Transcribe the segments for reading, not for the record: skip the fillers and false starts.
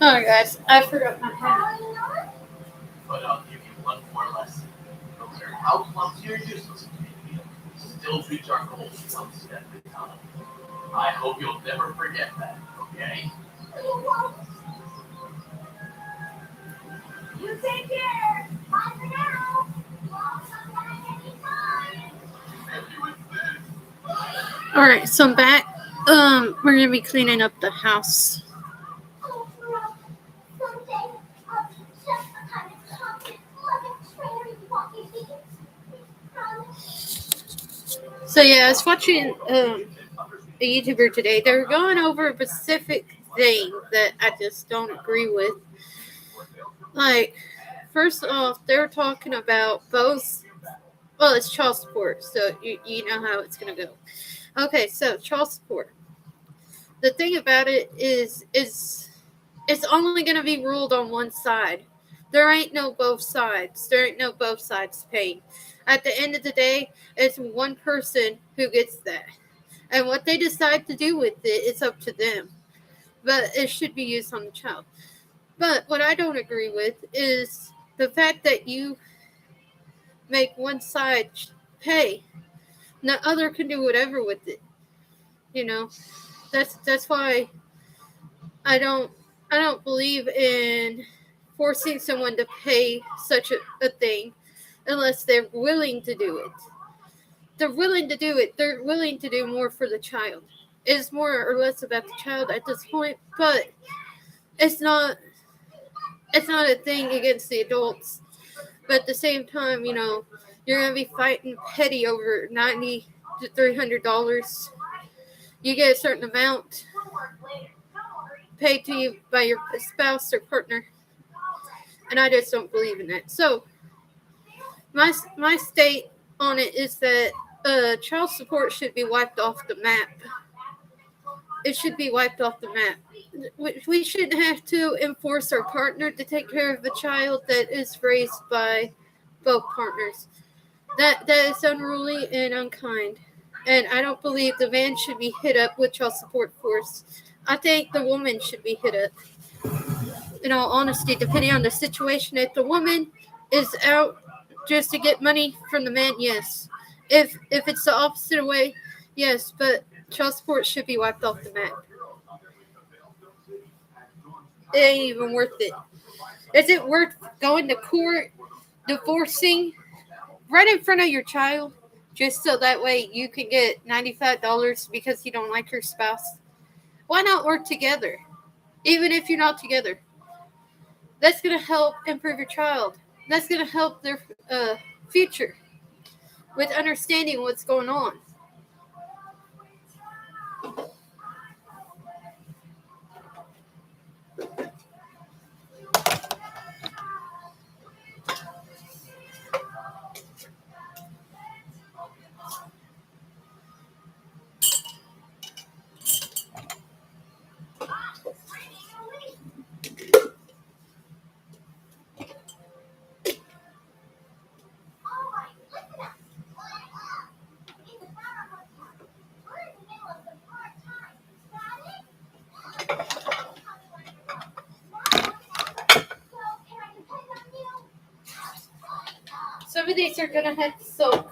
Alright, guys, I forgot my hat. But I'll give you one more lesson. No matter how clumsy or useless it may feel, still reach our goals one step at a time. I hope you'll never forget that, okay? You take care. Bye for now. I'll come back anytime. Alright, so I'm back. We're gonna be cleaning up the house. Oh, well, someday I'll just a kind of confident, loving trainer you want me to be. Promise. So yeah, I was watching a YouTuber today. They were going over a specific thing that I just don't agree with. Like, first off, they're talking about both. Well, it's child support, so you know how it's gonna go. Okay, so child support. The thing about it is it's only gonna be ruled on one side. There ain't no both sides. There ain't no both sides paying. At the end of the day, it's one person who gets that. And what they decide to do with it, it's up to them. But it should be used on the child. But what I don't agree with is the fact that you make one side pay. The other can do whatever with it. You know, that's why I don't believe in forcing someone to pay such a thing unless they're willing to do it. They're willing to do it. They're willing to do more for the child. It's more or less about the child at this point, but it's not a thing against the adults. But at the same time, you're gonna be fighting petty over $90 to $300. You get a certain amount paid to you by your spouse or partner, and I just don't believe in that. So my state on it is that child support should be wiped off the map. It should be wiped off the map. We shouldn't have to enforce our partner to take care of a child that is raised by both partners. That is unruly and unkind. And I don't believe the man should be hit up with child support force. I think the woman should be hit up. In all honesty, depending on the situation, if the woman is out just to get money from the man, yes. If it's the opposite way, yes. But child support should be wiped off the map. It ain't even worth it. Is it worth going to court, divorcing right in front of your child, just so that way you can get $95 because you don't like your spouse? Why not work together? Even if you're not together. That's going to help improve your child. That's going to help their future with understanding what's going on. Some of these are going to have to soak.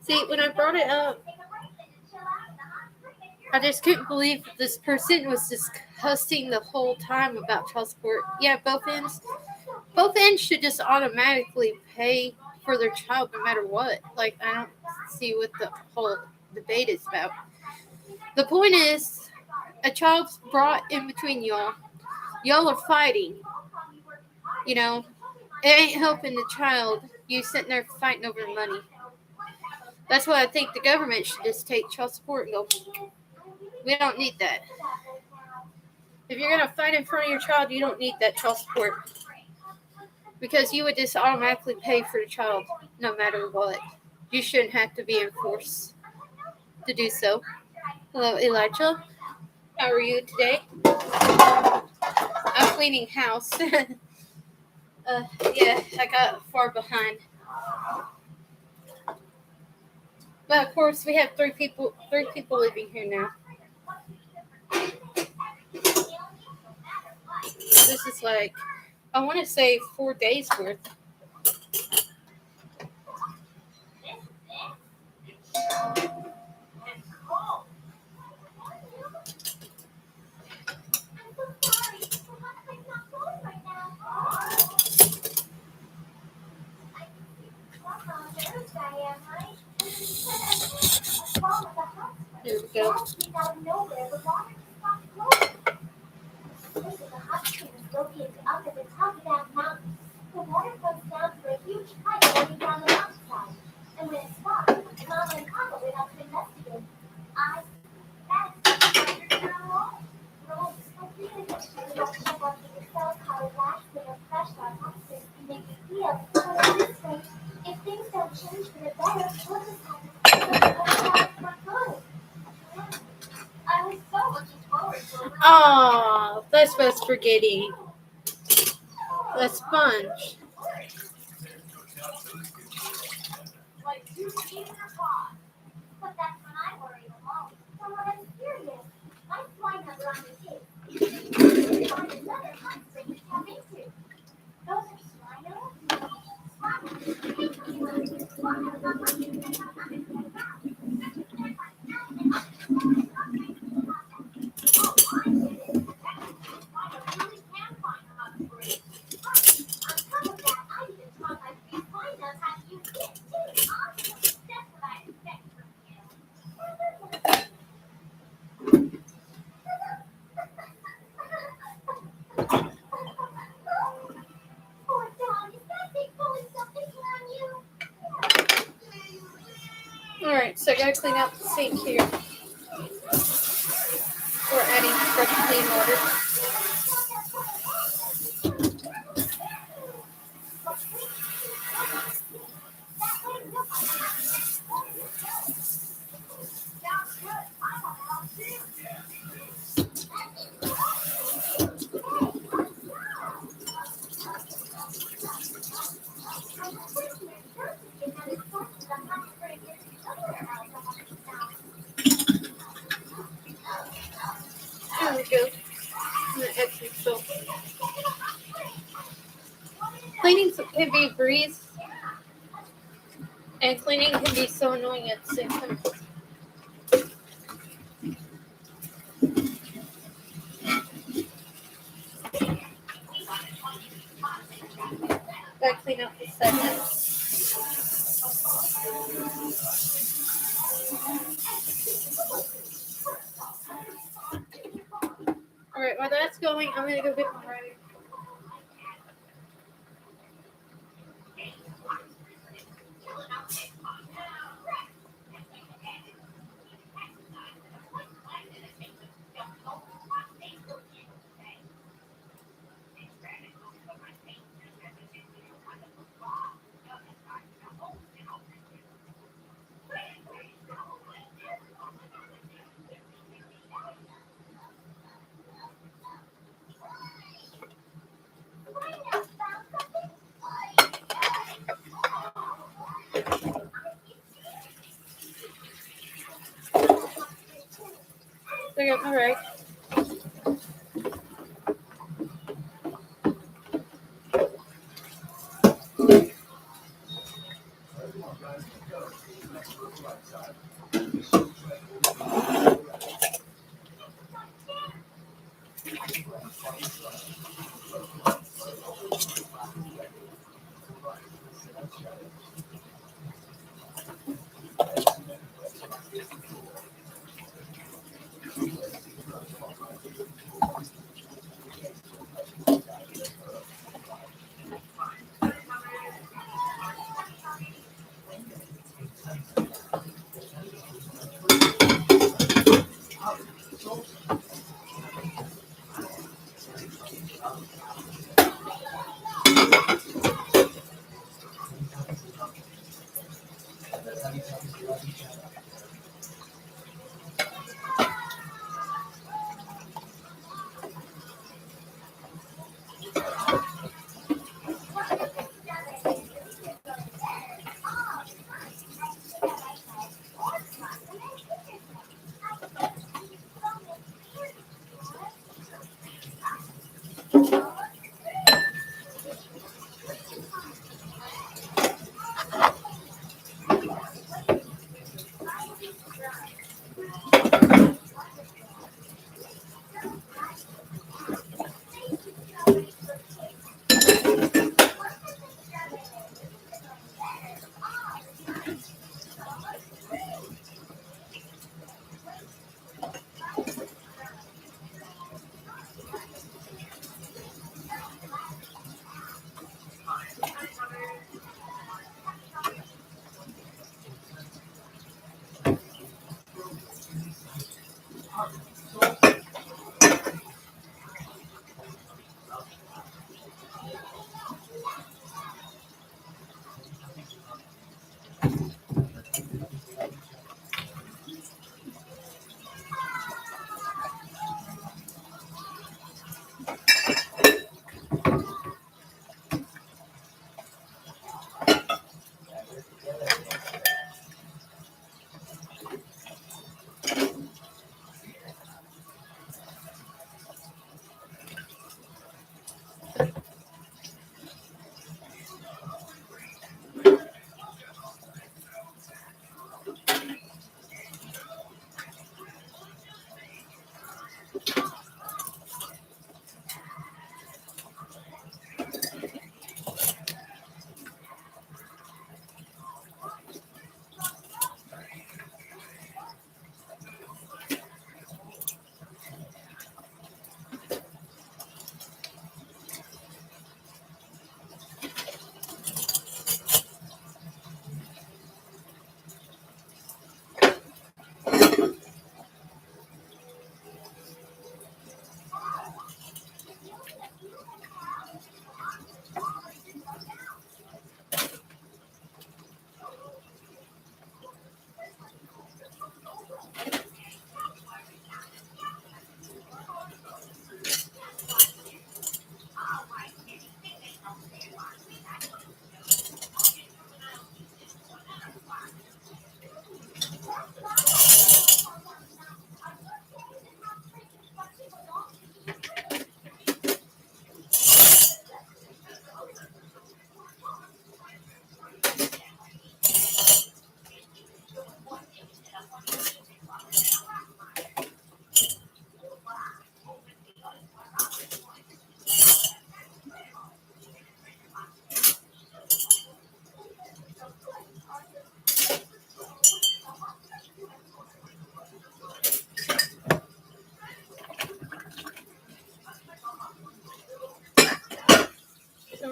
See, when I brought it up, I just couldn't believe this person was discussing the whole time about child support. Yeah, both ends. Both ends should just automatically pay for their child no matter what. Like, I don't see what the whole debate is about. The point is, a child's brought in between y'all. Y'all are fighting. You know, it ain't helping the child. You sitting there fighting over money. That's why I think the government should just take child support and go, we don't need that. If you're going to fight in front of your child, you don't need that child support. Because you would just automatically pay for the child no matter what. You shouldn't have to be enforced to do so. Hello, Elijah. How are you today? I'm cleaning house. Yeah, I got far behind. But of course, we have three people living here now. This is like, I want to say 4 days worth. Here we go. This is a hot spring located up at the top of that mountain. The water comes down through a huge pipe running down the mountainside. And when it stops, Mama and Papa went out to investigate. That's underground water. Right. I really wish we could check out the cells how relaxing and fresh our atmosphere can make you feel. But this way, if things don't change for the better, we'll just have to for good. I was so looking forward to it. Oh, that's what's forgetting. The sponge. Like 2 feet in a pod. But that's when I worry the most. So I'm serious. My flight number on the tape. Find another hot spring to tap into. Those are Alright, so I gotta clean out the sink here. We're adding fresh clean water. There we go. I'm gonna add some soap. Cleaning can be a breeze, and cleaning can be so annoying at the same time. Gotta clean out the segments. Alright, while that's going, I'm gonna go get my writing. There you go, alright.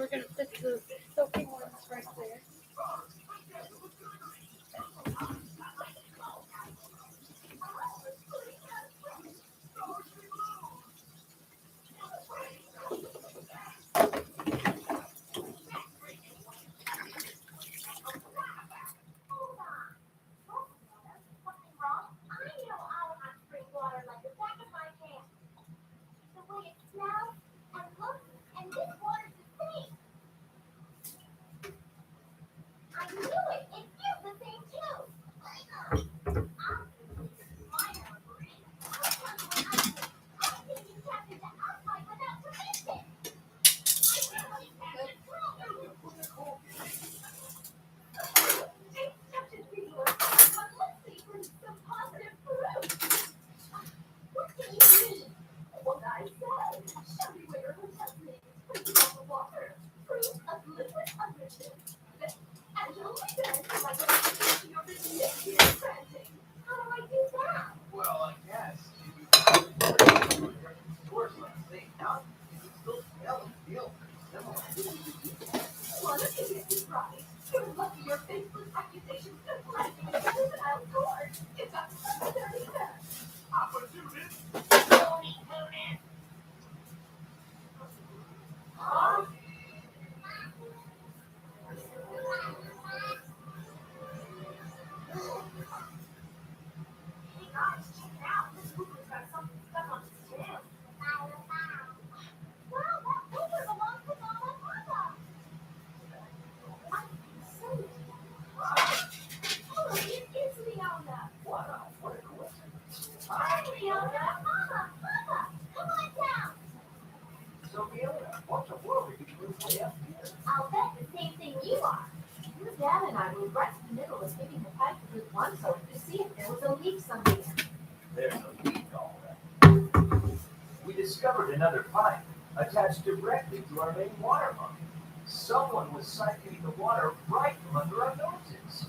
we're gonna put the soaking ones right there. Hold on. Something wrong? I know I want spring water like the back of my hand. The way it smells and looks, and this water's the same. I knew it. It feels the same too. I think you tapped into outside without permission. It's such a ridiculous thing, but let's see for some positive proof. What do you mean? What I said. Show me where your hotel's name is printed on the water. Proof of liquid undertone. And you'll leave it like a picture of your ridiculous granting. How do I do that? Well, I guess if you stores last thing out, you can still smell and feel pretty similar. One of you is right. You're lucky your faceless accusations don't let me better than I'll court. It's a dirty mess. Opportunist. Tony Tony. Huh? Hey guys, check it out. This Hooper's got something stuck on his tail. Wow, that Hooper belongs to Mama Papa. I'm so oh, it is Leona. Wow, what a coincidence. Hi, Leona. Mama, Papa, come on down. So, Fiona, what the world are you doing way up here? I'll bet the same thing you are. Your dad and I were right in the middle of giving the pipe to Route 1 soap to see if there was a leak somewhere. There's a leak, all right. We discovered another pipe attached directly to our main water line. Someone was siphoning the water right from under our noses.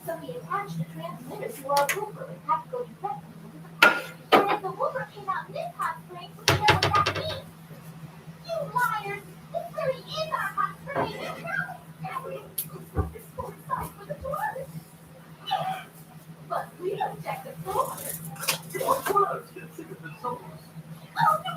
So we attached the transmitter to our woofer and had to go directly into the pipe. And if the woofer came out in this hot spring, then what that means? You liars! This really is our hot spring! And we this coincides with the tourists. But we don't check the floor. Your clothes get sick of the source. Oh no!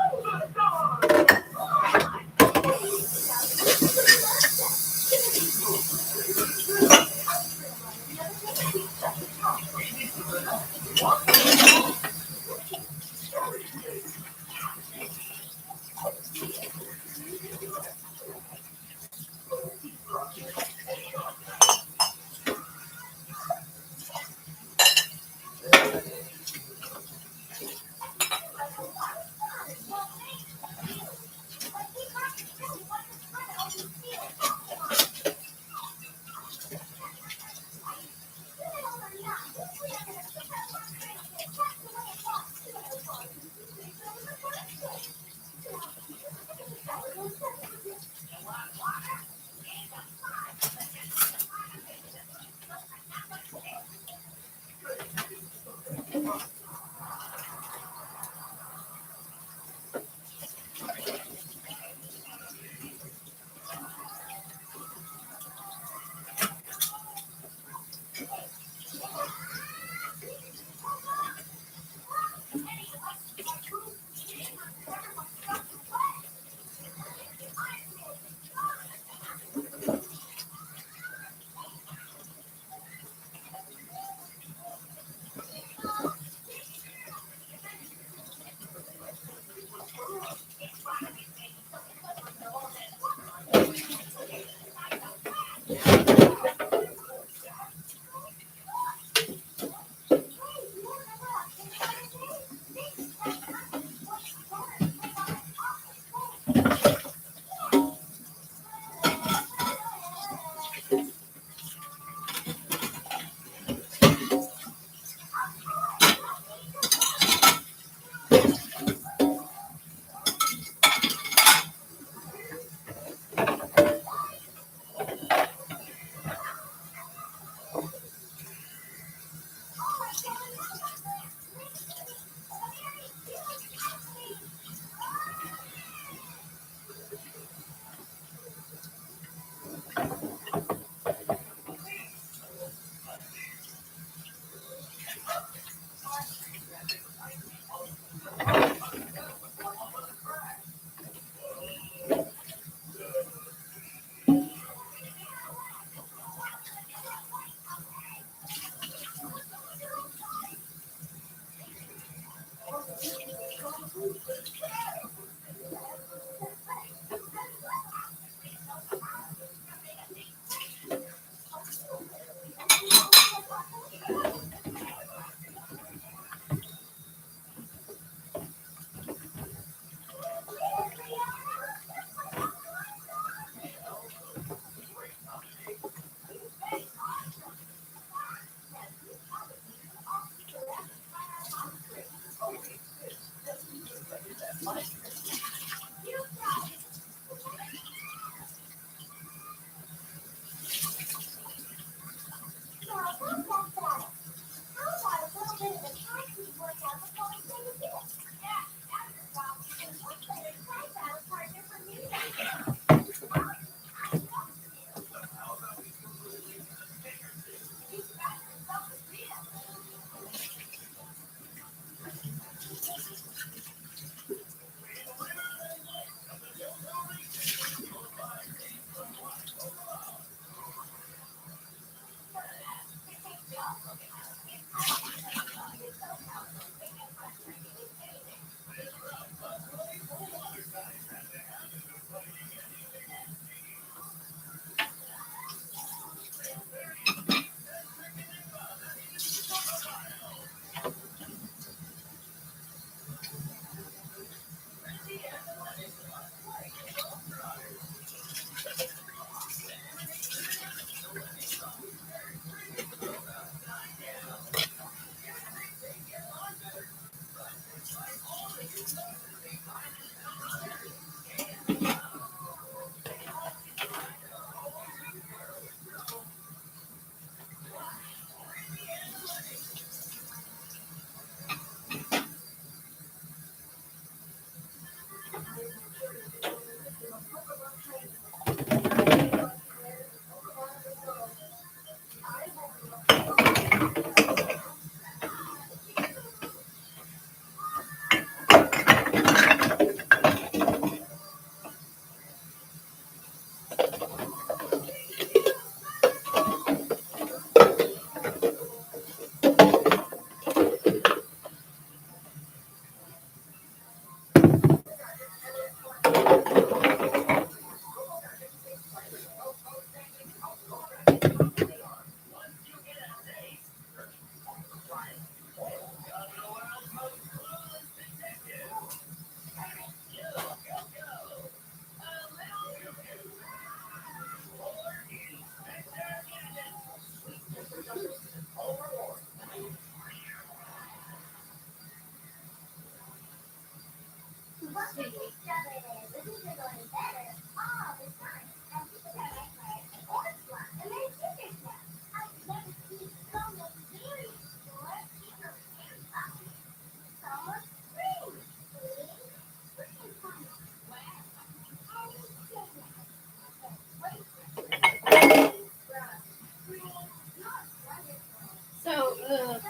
So,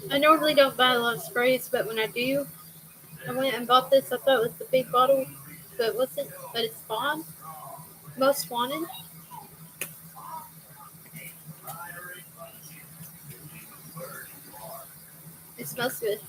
I normally don't buy a lot of sprays, but when I do, I went and bought this. I thought it was the big bottle, but it wasn't. But it's Spawn, Most Wanted. It smells good.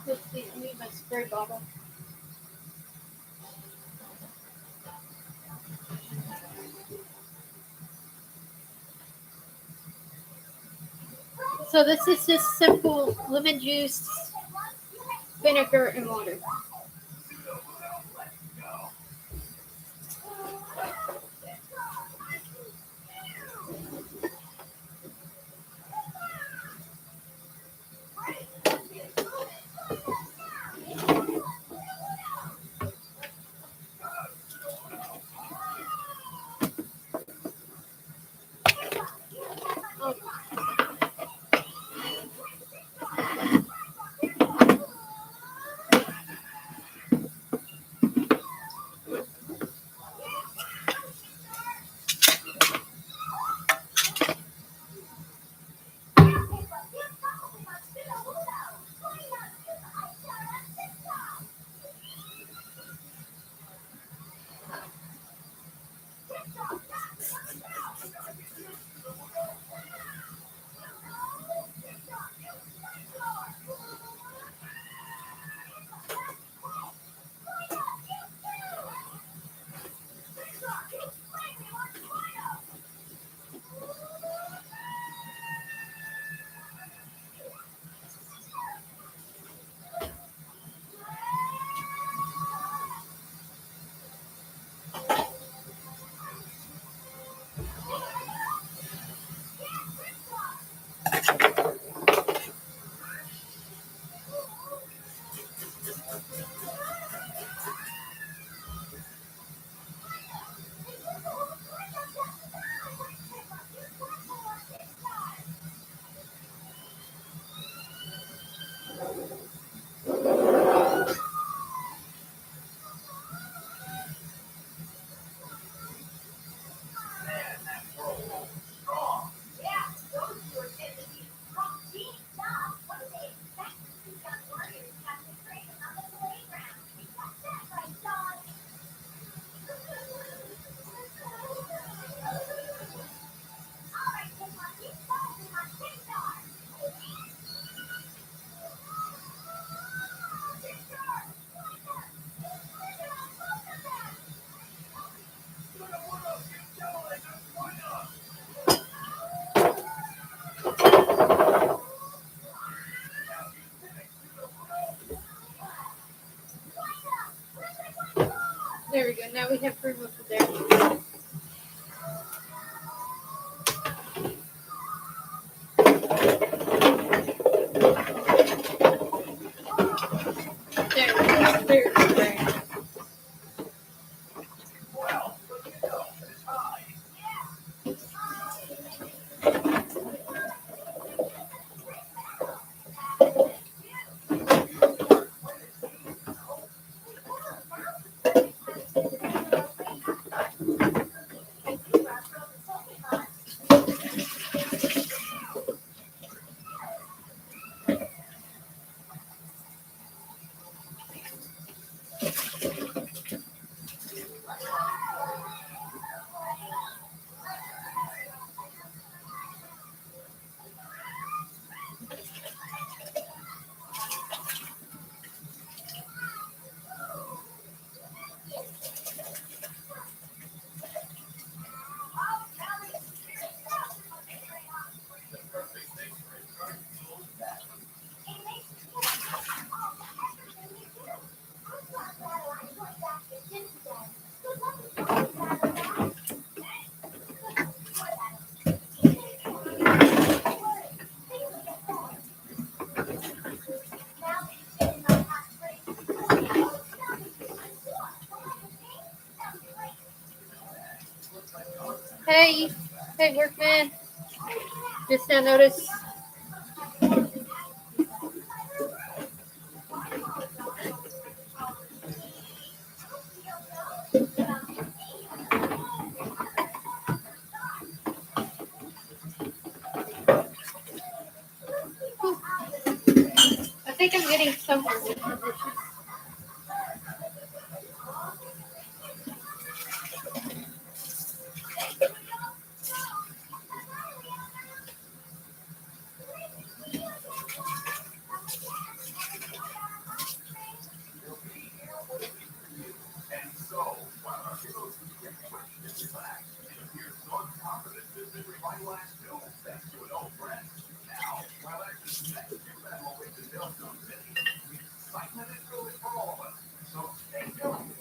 Let's see, I need my spray bottle. So this is just simple lemon juice, vinegar, and water. Oh, And now we have room over there. There. Well, it's high. Hey, workman. Just now notice. I think I'm getting somewhere with the dishes. And so, while our heroes get refreshed and relaxed, it appears Zor's confidence has been revitalized too, thanks to an old friend. Now, while Action's next big battle awaits in Delstone City, the excitement is building for all of us. So stay tuned.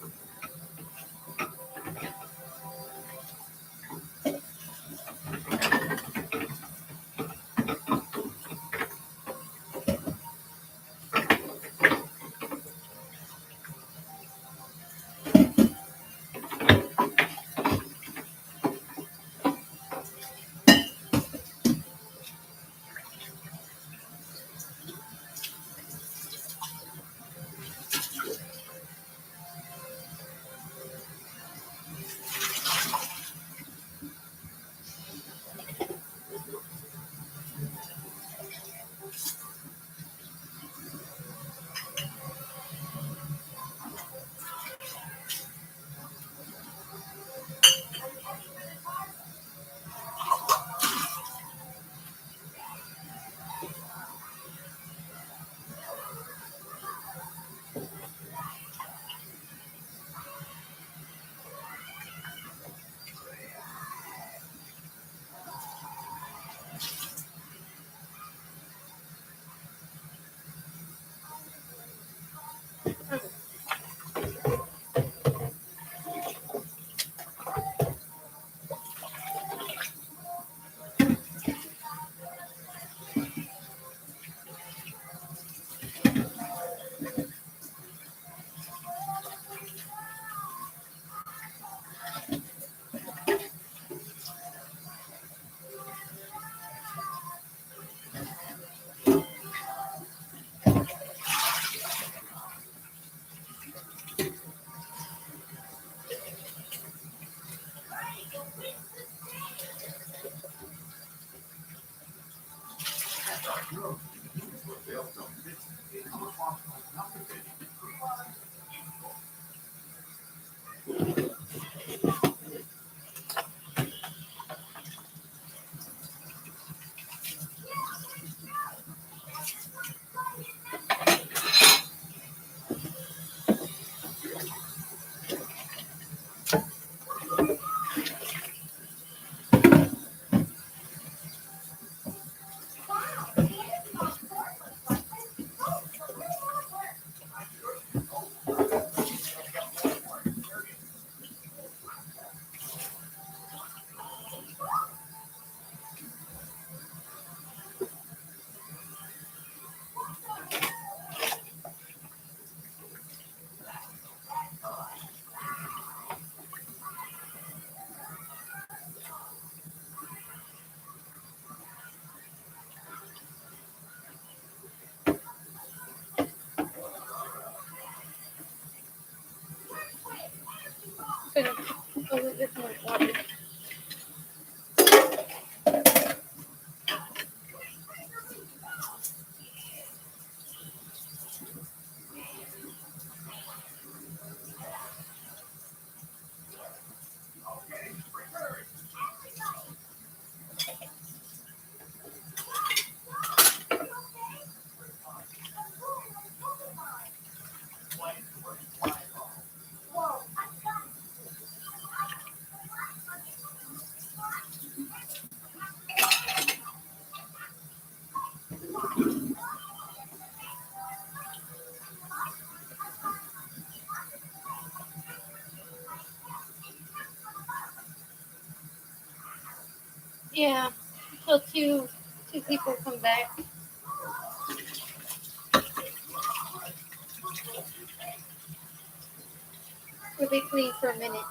gonna put a little bit more water. Yeah, until two people come back. We'll be clean for a minute.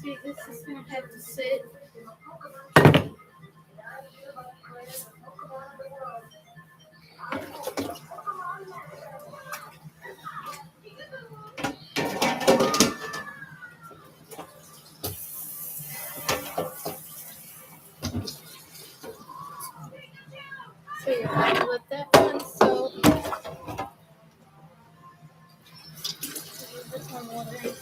See, this is gonna have to sit. So you're gonna let that one soak. Put some water in here.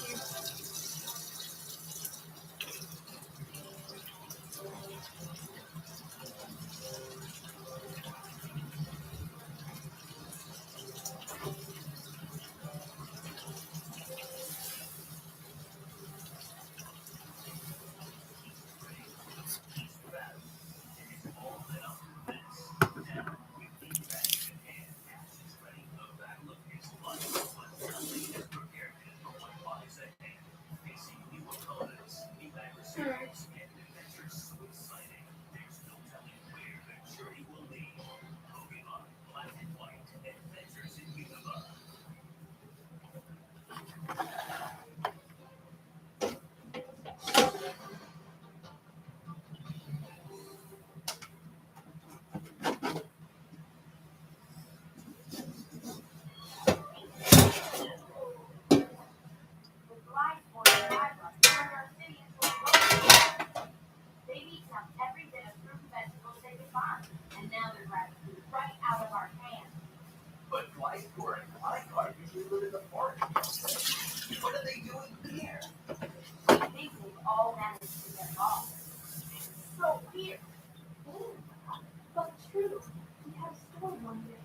But Glycor and Glycard usually live in the forest. What are they doing here? I think we've all managed to get off. So weird. But true. We had a storm one day.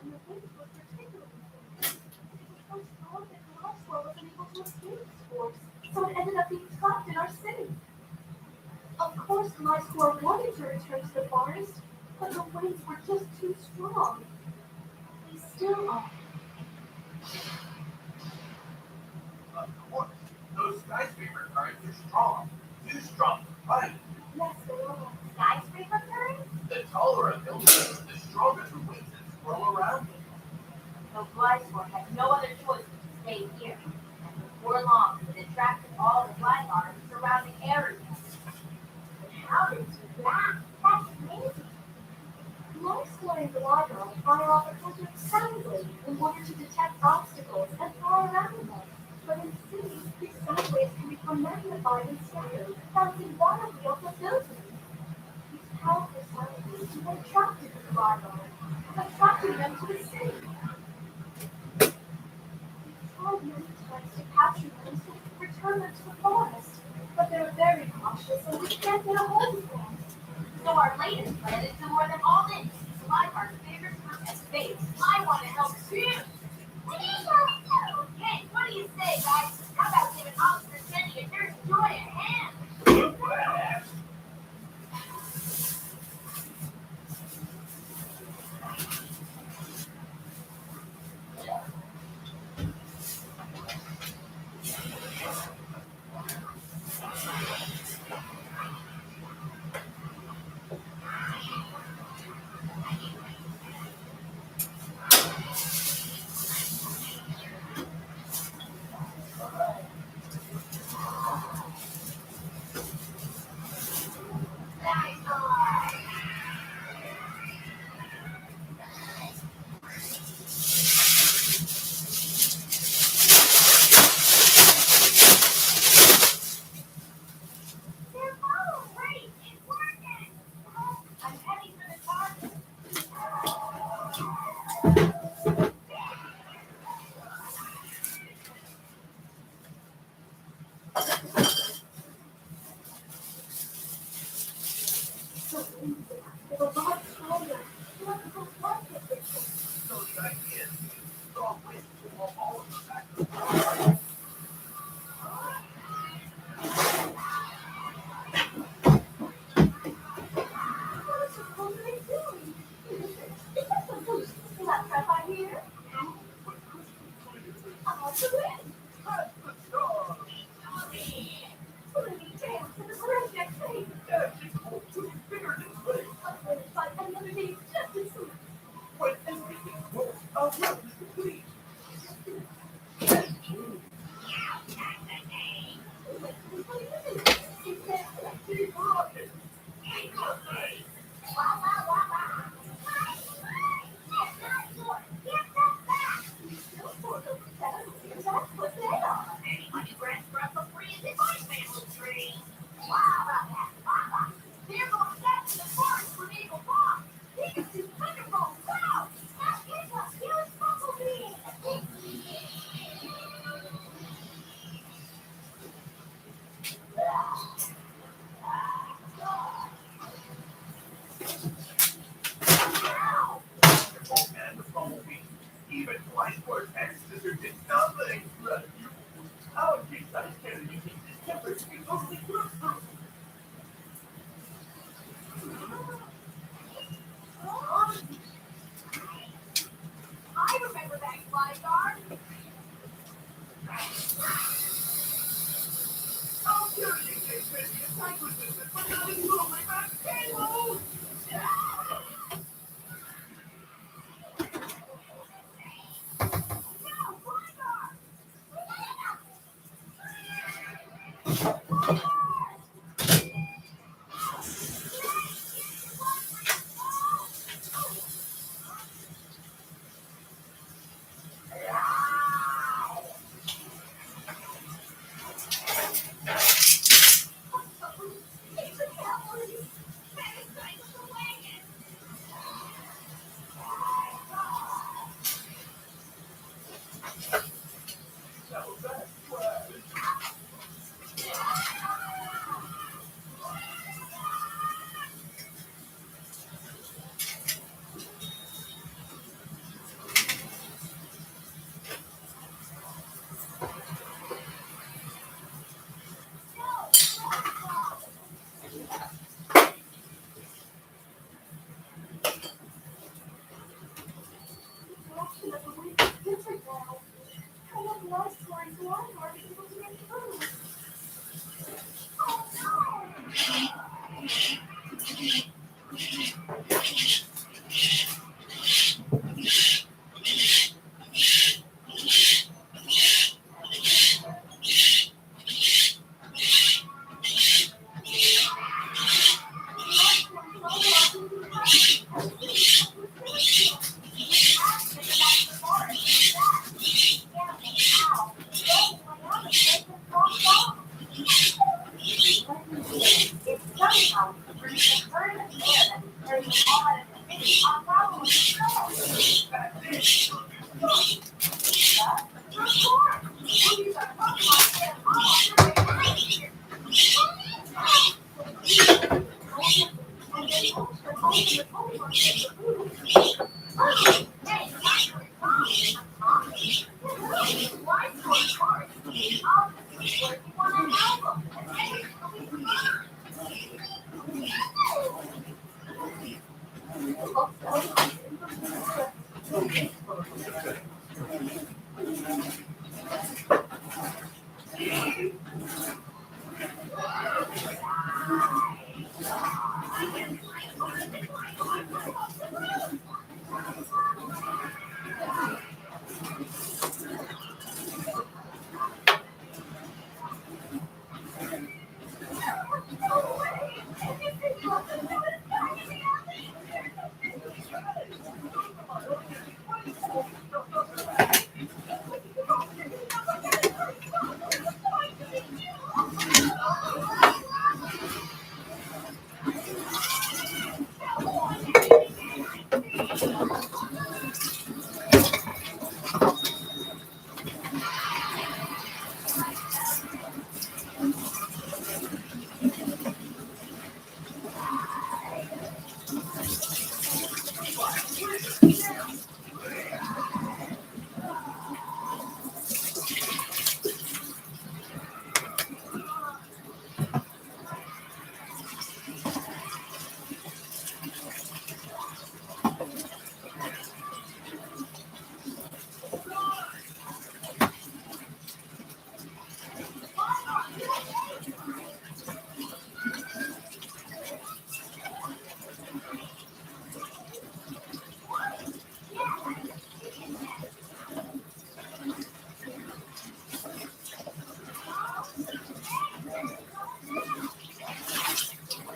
And the winds were particularly strong. It was so strong that Glasgow wasn't able to escape its force, so it ended up being trapped in our city. Of course, Glasgow wanted to return to the forest, but the winds were just too strong. They still are. Of course, those skyscraper currents are strong. Too strong to fight. Yes, they are. Skyscraper currents? The taller a building is, the stronger the winds that swirl around it. So Glycor had no other choice but to stay here. And before long, it attracted all the Glycor in the surrounding area. But how did it do that? That's amazing. Glycor and Glycor fire off a country sound waves in order to detect obstacles and fly around them. But in cities, these sound waves can become magnified and scattered, bouncing wildly off the buildings. These powerful sound waves become attracted to the Glycor, attracting them to the city. Tried many times to capture them so we can return them to the forest, but they're very cautious and we can't get a hold of them. So our latest plan is to lure them all in to Glycar's favorite group at space. I want to help too. Okay, what do you say, guys? How about giving Officer Jenny and Nurse Joy a hand? They're all great. It's working. I'm heading for the target. They're a lot stronger. They're like a rocket. So the idea is to throw winds to blow all of them back to the forest. What is supposed to be doing? Is that the boost? Is that And the bumblebee, even Whiteboard and Scissor did nothing. How did Kennedy keep his temper to be totally proof? I remember that fly guard. How dare you take Betty attack resistance but not include my back payload?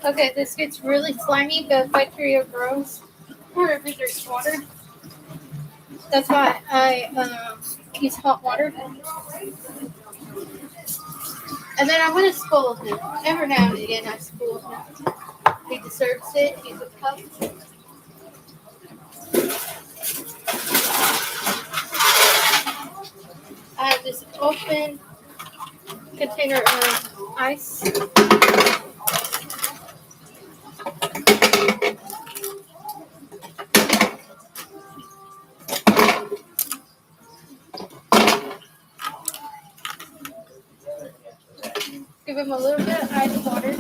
Okay, this gets really slimy. The bacteria grows wherever there's water. That's why I use hot water. And then I'm gonna scold him. Every now and again, I scold him. He deserves it. He's a pup. I have this open container of ice. Give him a little bit of ice water.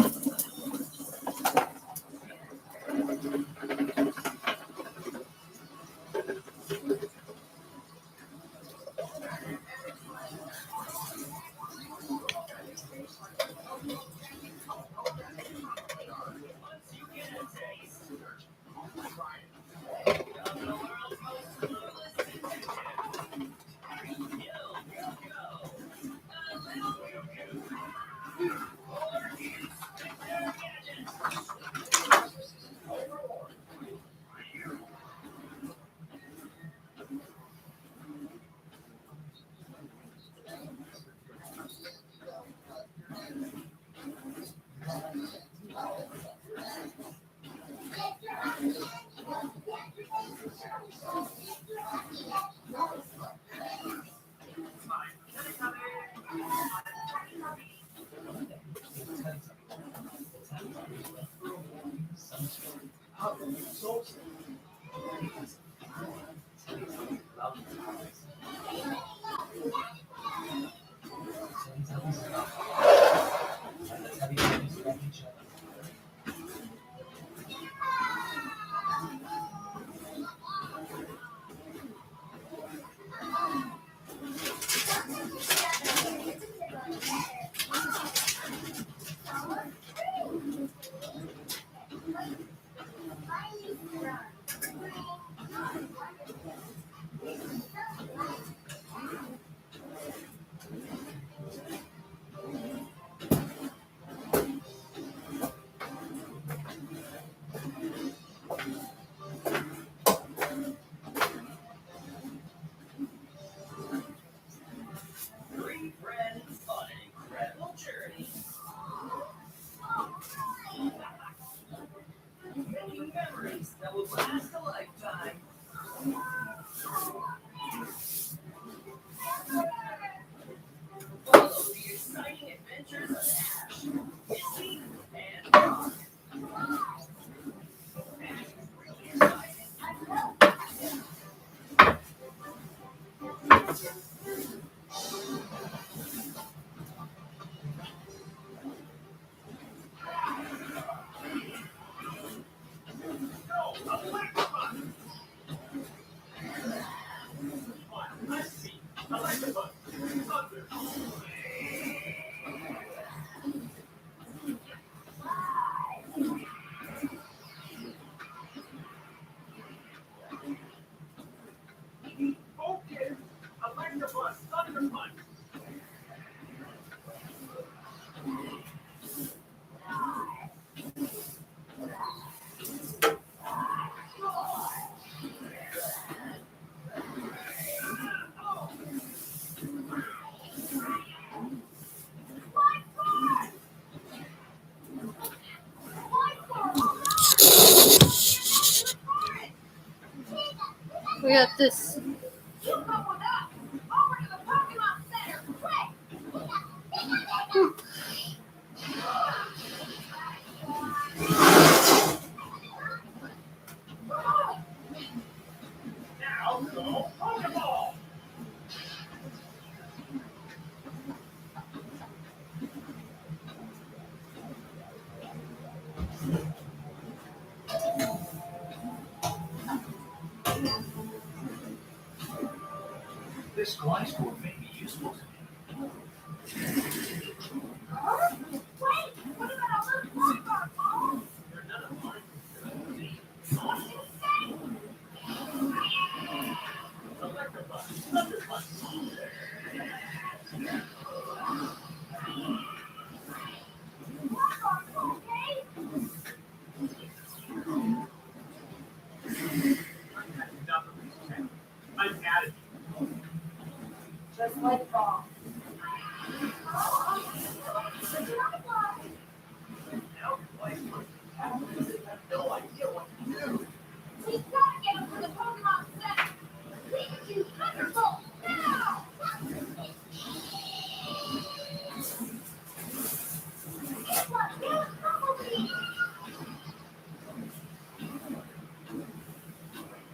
We got this. This glass board may be useful to me. I'm out of here. Just let it fall. Now, like, I have no idea what to do. We gotta get him to the Pokemon Center. Pikachu Thunderbolt now! It's a new Bumblebee!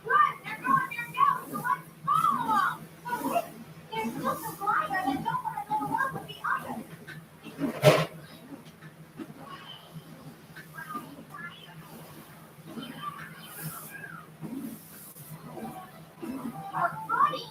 Run! They're going there now, so let's follow them! Okay, there's still some flyers that don't want to go along with the others. Our buddy!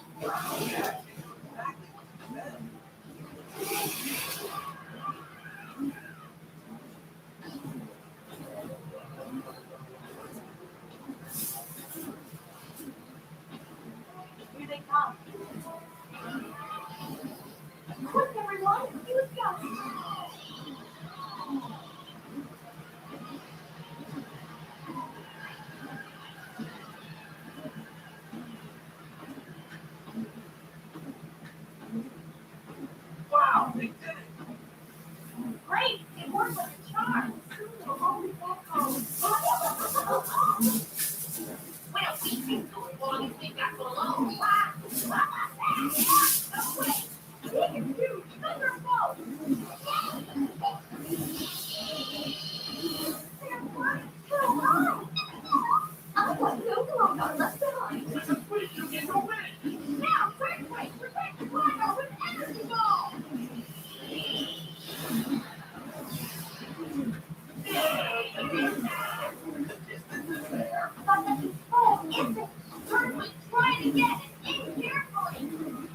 Here they come. Quick, everyone! Use guns! Wow, they did it. Great! It worked like a charm! Holy cow! Well, we can go as long as we got below. No way! Pikachu, Thunderbolt! They're flying too high! I want no one got left behind. Wait, you get no way. Now, Earthquake, protect the Flygo with energy ball! But the control isn't. Earthquake, try it again and aim carefully.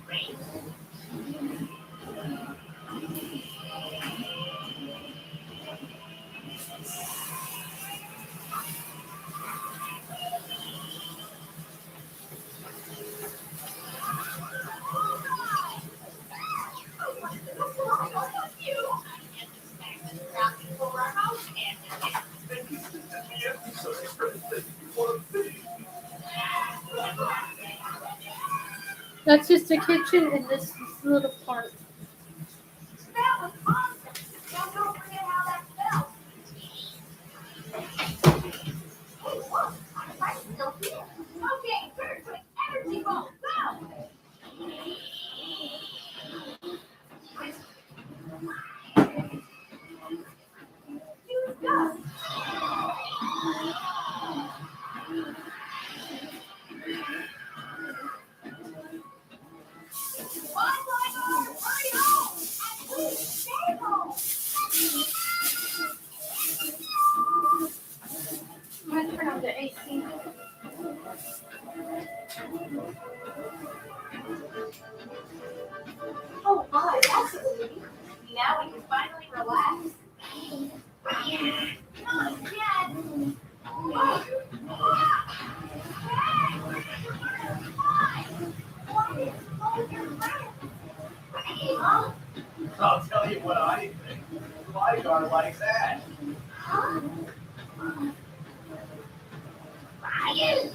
Great. That's just the kitchen and this little part. That was awesome. Now don't forget how that felt. Hey, look, our fight's still here. Okay, Earthquake, energy ball, go! Use guns. Bye, Flygo, hurry home! And please stay home! Might turn on the AC. Oh my, that's a relief. Now we can finally relax. Not yet. Oh. Hey! Why? Why did you close your friends? Huh? I'll tell you what I think. Flygar likes that. Huh? Ryan!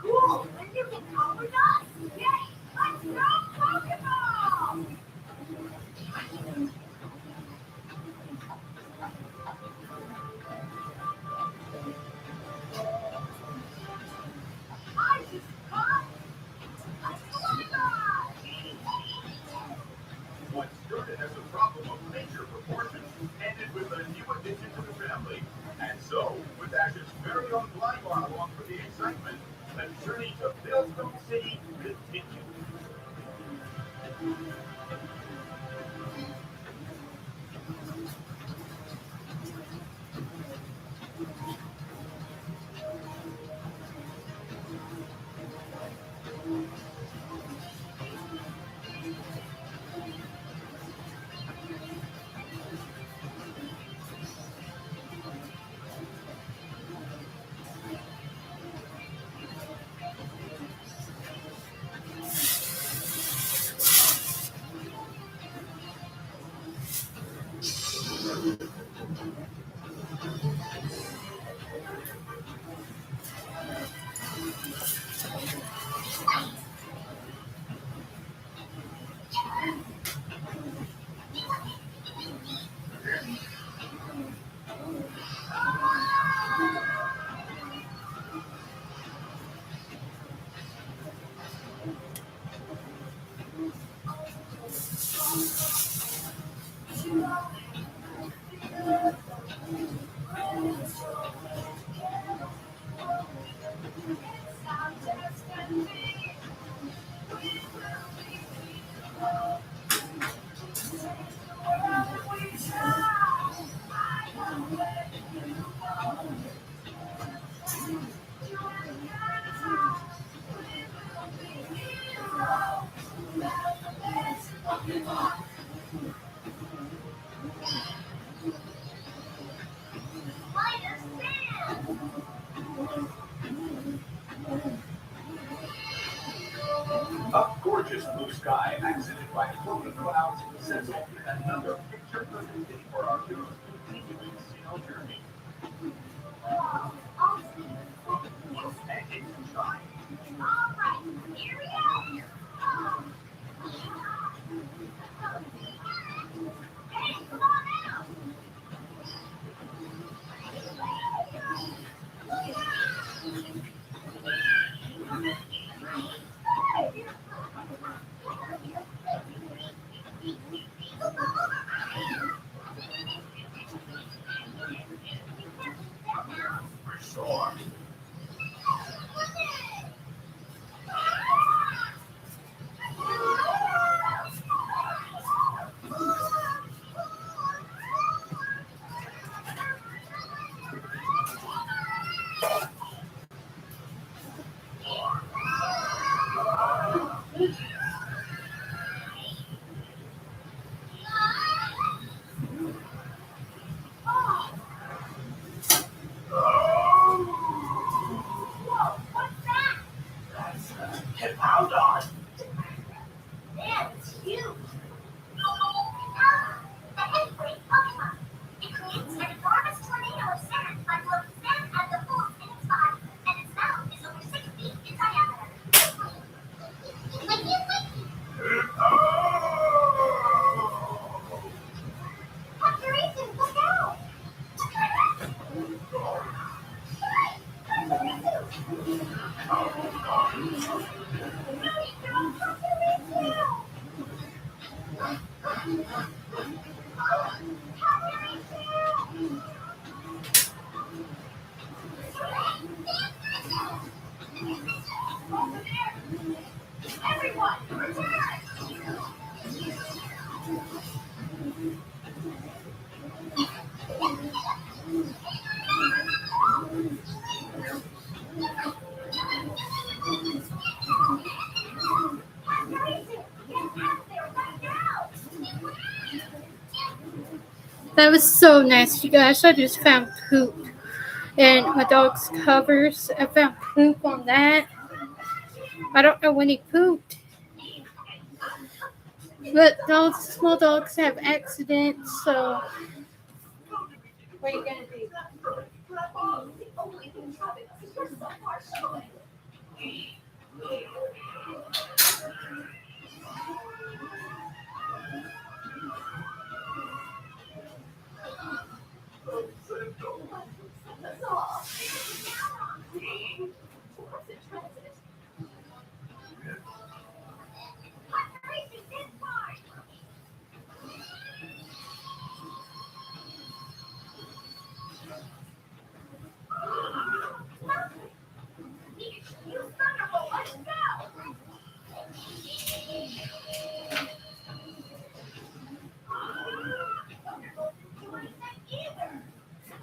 Cool, then you can come with us. Yay! Let's go Pokeball! I just caught a Flygon! What started as a problem of major proportions ended with a new addition to the family. And so, with Ash's very own Flygon along for the excitement, the journey to Billstone City continues. A gorgeous blue sky accented by floating clouds sets off another picture-perfect day for our heroes continuing sail journey. And it's time. All right, here we go. Hey, come on out. For sure. Whoa, what's that? That's Hippowdon. Man, it's huge. An eighth-grade Pokemon. It creates an enormous tornado of sand by blowing sand out of the holes in its body, and its mouth is over 6 feet in diameter. Captain Raisin, look out! Everyone, return! Captain Raisin, get out there right now! That was so nice, you guys. I just found poop in my dog's covers. I found poop on that. I don't know when he pooped. But dogs, small dogs have accidents, so what are you gonna do?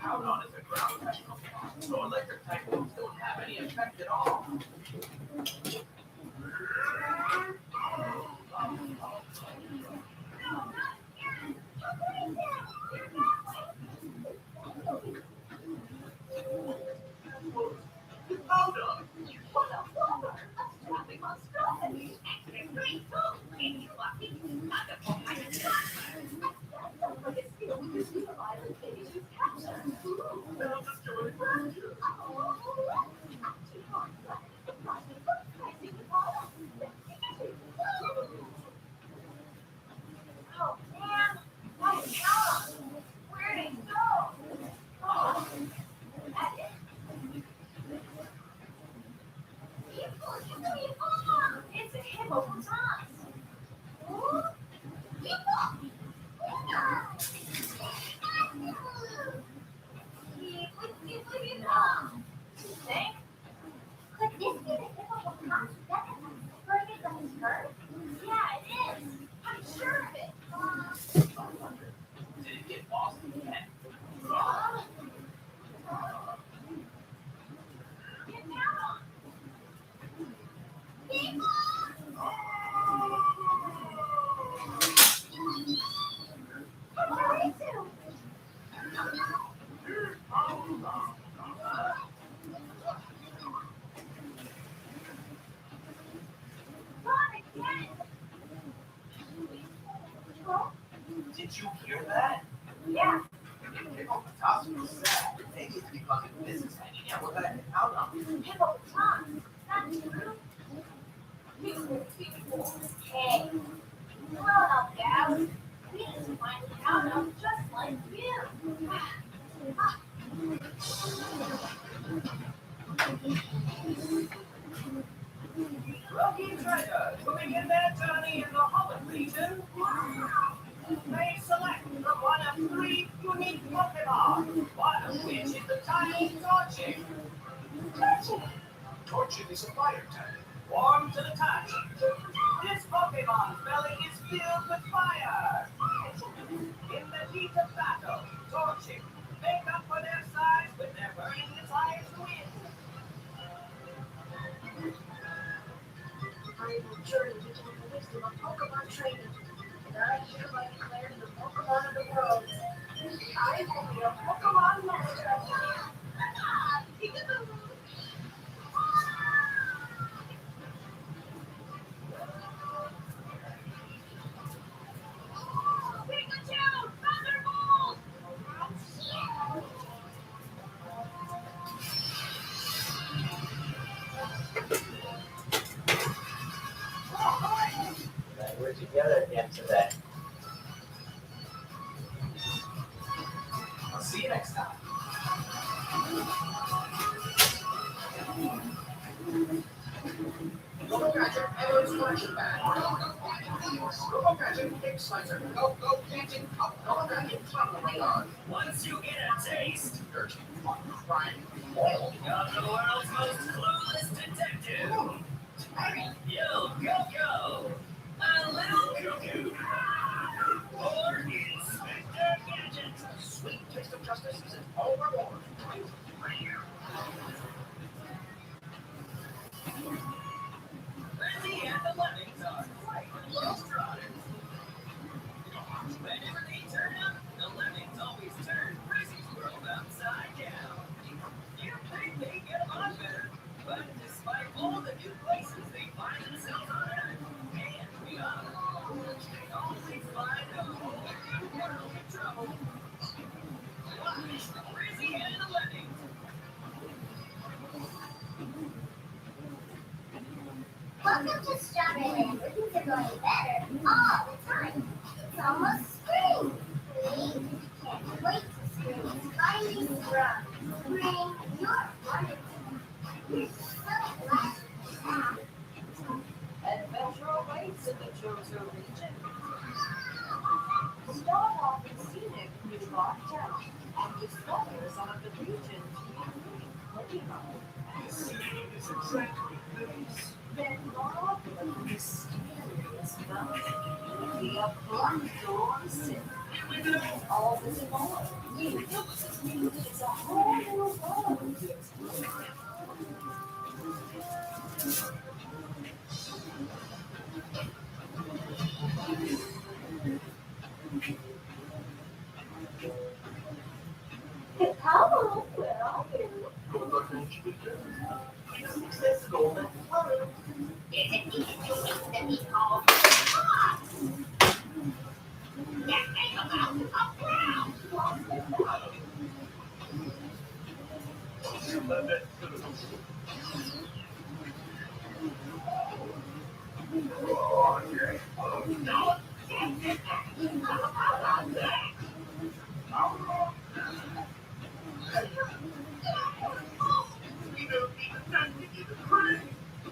Hippowdon is a ground type Pokemon, so electric type moves don't have any effect at all. Hippowdon! What a bummer! A strapping monstrosity! And great too! If you're lucky, not a Pokemon is not. That sounds like a skill we could utilize in Pikachu's capture. Then I'll just do it for you. Not too hard, but the plastic looks crazy with all Oh man, my God! Where'd it go? Oh, that it? It's a hippopotamus. Did you hear that? Yeah, Hippopotamus is sad. Maybe it's because of business hanging out with that out on him. hippopotamus. That's true. Hey, grown up gals. We need to find a cow just like you. Lucky treasure swimming in their journey in the Hobbit region. They select from one of 3 unique Pokemon, one of which is the tiny Torchic. Torchic is a fire type. Warm to the touch. This Pokemon's belly is filled with fire. In the heat of battle, Torchic make up for their size with their burning desires to win. I will journey to the wisdom of Pokemon training, and I hereby declare the Pokemon of the world. I will be a Pokemon master. Pikachu! Thunderbolt! We're together again today. I'll see you next time. Go Gadget, Evan's flashback. Go Gadget, Exciter. Go Gadget, Go Gadget, Tropical. Once you get a taste Dirty, crime, of the world's most clueless detective, Yo Go-Go, a little cuckoo, or Inspector Gadget. sweet taste of justice is an overboard. Lizzie and the Lemmings are quite close drawing. Whenever they turn up, the Lemmings always turn Frizzy's world upside down. You think they get along better, but despite all the new places they find themselves on Earth and beyond, they always find a whole new world of trouble. Watch Frizzy and the Lemmings. Welcome to Strawberryland, where things are going better all the time. It's almost spring. We can't wait to scream finally sprung. Spring, you're wonderful. We're so glad you're back. Adventure awaits in the Johto region. Start off in scenic New Rock Town and discover some of the region's unique Pokemon. This city is exactly this. Then log a mysterious mountain of Black Door City. All this and more. It's a whole new world to explore. Hello, where are you? Good luck and Jupiter. Success golden flower. Is it easy to be called? Yes, they come out of ground.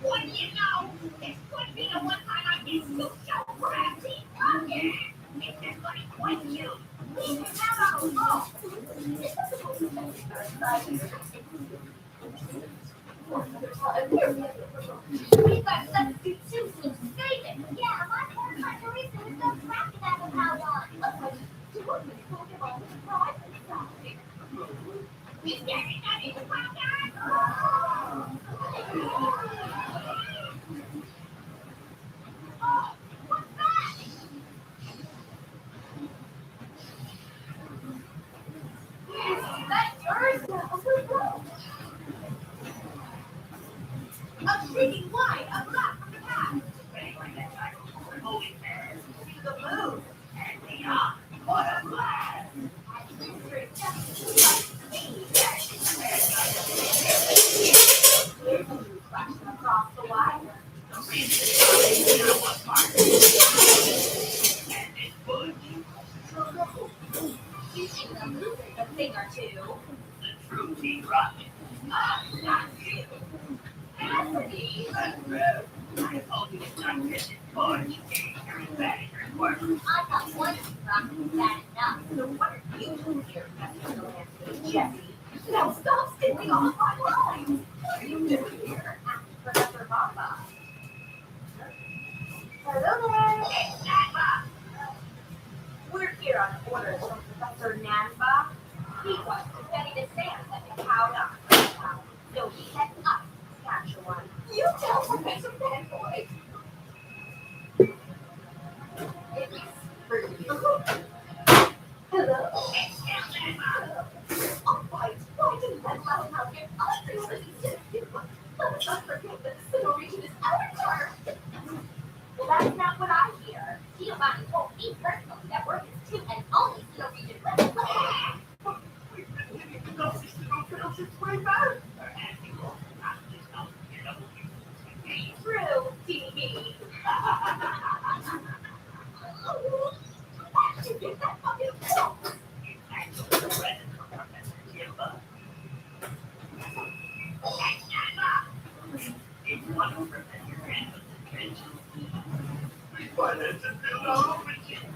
What do you know? This could be the one time I get scooped so crafty. Okay. Make this money quite cute. We can have our own. We've got substitute suits with saving. Yeah, my poor Margarita was so crafty that was how long. Otherwise, she wouldn't have told him all the surprise inside. He's getting that in the podcast. Oh, what's that? Is that yours? A shrieking whine, a blast from the past. lost the wire. The reason there was fire. And it would. You think the lizard's a thing or two. The truth be rotten. I'm not you. Cassidy! I told you to not get it much. You're bad at your work. I got one from bad enough. So what are you doing here, Professor Lansky, Jesse? Now stop stealing all my lines! What are you doing here? Asking Professor Bamba. Hello there! It's Nanba! We're here on orders from Professor Nanba. He wants to study the sands at the Cowdock. So he sent us to capture one. You tell Professor Fanboy! It's for you. Hello? It's still Nanba. All right, why didn't that loud mouth get us resistant? Let us not forget that the Sinnoh region is our turn. Well, that's not what I hear. Giovanni told me personally that we're his two and only Sinnoh region representative. We've been hitting the Nazi Sinnoh trail since way back. And you will not discount your double use. True, TV. Why did you get that fucking film? It's actually a present from Professor Gilba. That's Nanba. It's one of Professor Randall's inventions. We financed and built our own machine.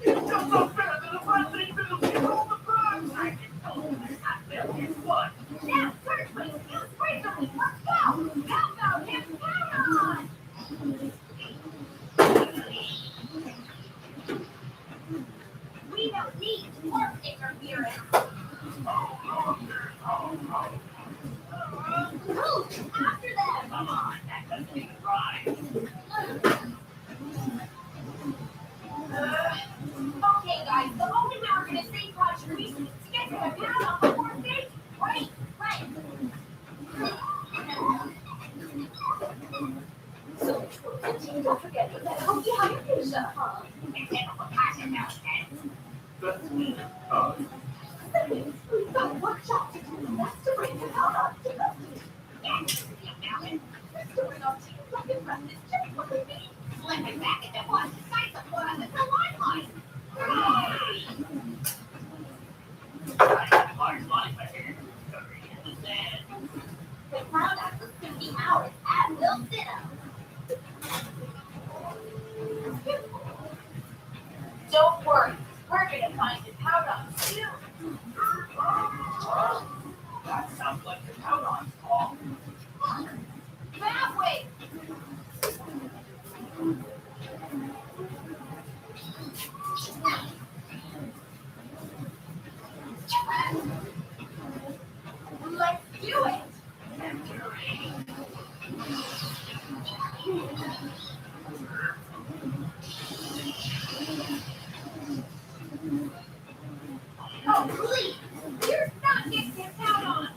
It's just so fair that a man like Bill can hold the prize. I just told him it's not built in one. Now, first place, you spray something. Let's go. How about him? Count on. We don't need more interference. Move after them. Come on, that doesn't even rhyme. Okay, guys, the only way we're gonna save contributions is to get to the town on before stage. Right, right. So, don't forget that hokey higher pizza, huh? We've got one job to do. That's to bring the town up to nothing. Let's bring our team back in front of this check what we need. Slip it back into one. Nice to put on the limelight. I got large line right here. Hurry in the sand. The crowd act was 50 hours at Will Sinnoh. Don't worry, we're gonna find the Cowdock soon. That sounds like the Cowdock's call. That way. Let's do it. Oh, please! You're not getting this out on!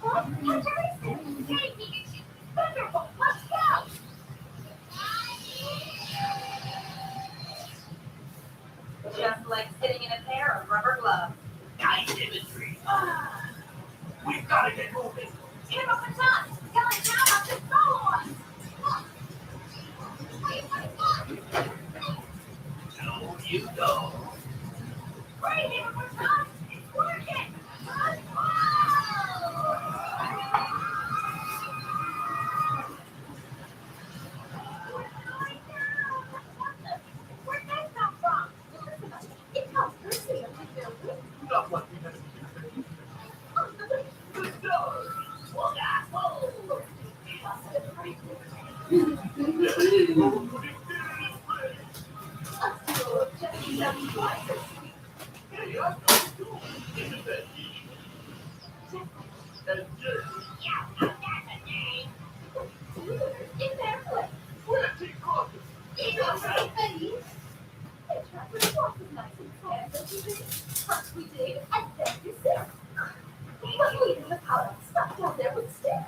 Oh, catch a race! Hey, Pikachu! Thunderbolt, let's go! Just like sitting in a pair of rubber gloves. Nice imagery. We've got to get moving. Give up the time! Tell it down up to follow us! So you go. Great, give up the time! It's working! Let's go! Where'd that come from? It comes through here, building. Not what we necessarily. Good dog. Well, that's whoa. Hey, I know you do. Isn't that easy? And Jersey, Yeah, now that's a name. In their place. where T. Caucus? You know what I mean? They tried to walk with nice and fair, don't you think? First we did, and then you said. But leaving the powder stuck down there with stairs.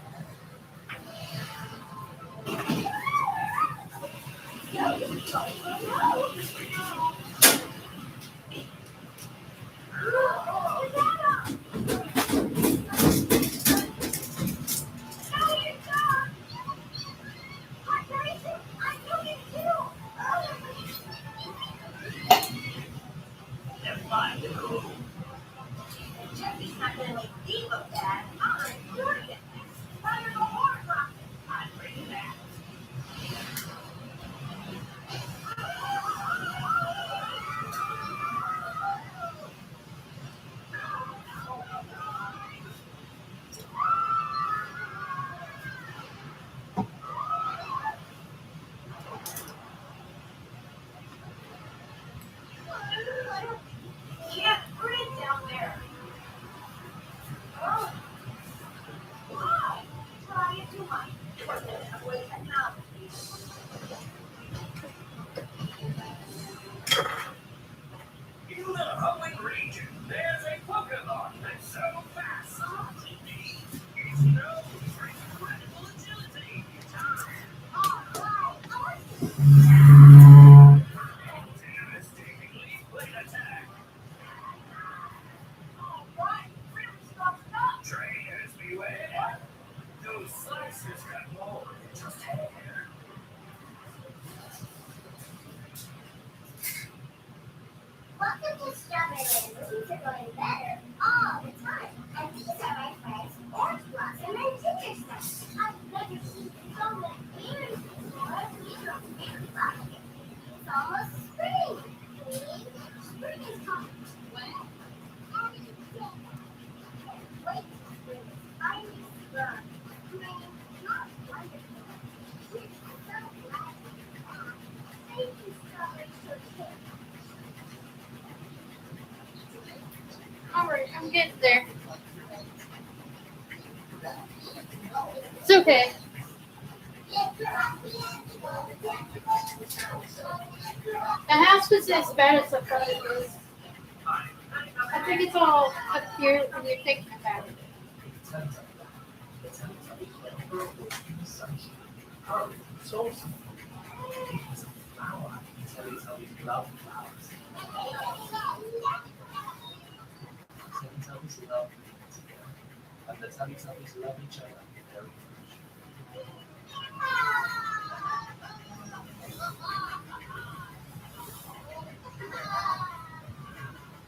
In the Hoenn region, there's a Pokemon that's so fast. It's known for its incredible agility. Devastatingly quick attack. Trainers beware. Those slicers got more than just hair. Welcome to Strawberry. Things are going better all the time. And these are my friends, Orange Blossom and Tinkersnap. I've never seen so many berries before. These are very lucky. It's almost spring. See? Spring is coming. When? Every day. Wait, spring is finally sprung. Spring, you're wonderful. We're so glad you're back. Thank you, Strawberry Shortcake. Alright, I'm getting there. It's okay. The house was as bad as I thought it was. I think it's all up here when you're thinking about it. Teletubbies love being together, and the Teletubbies love each other very much.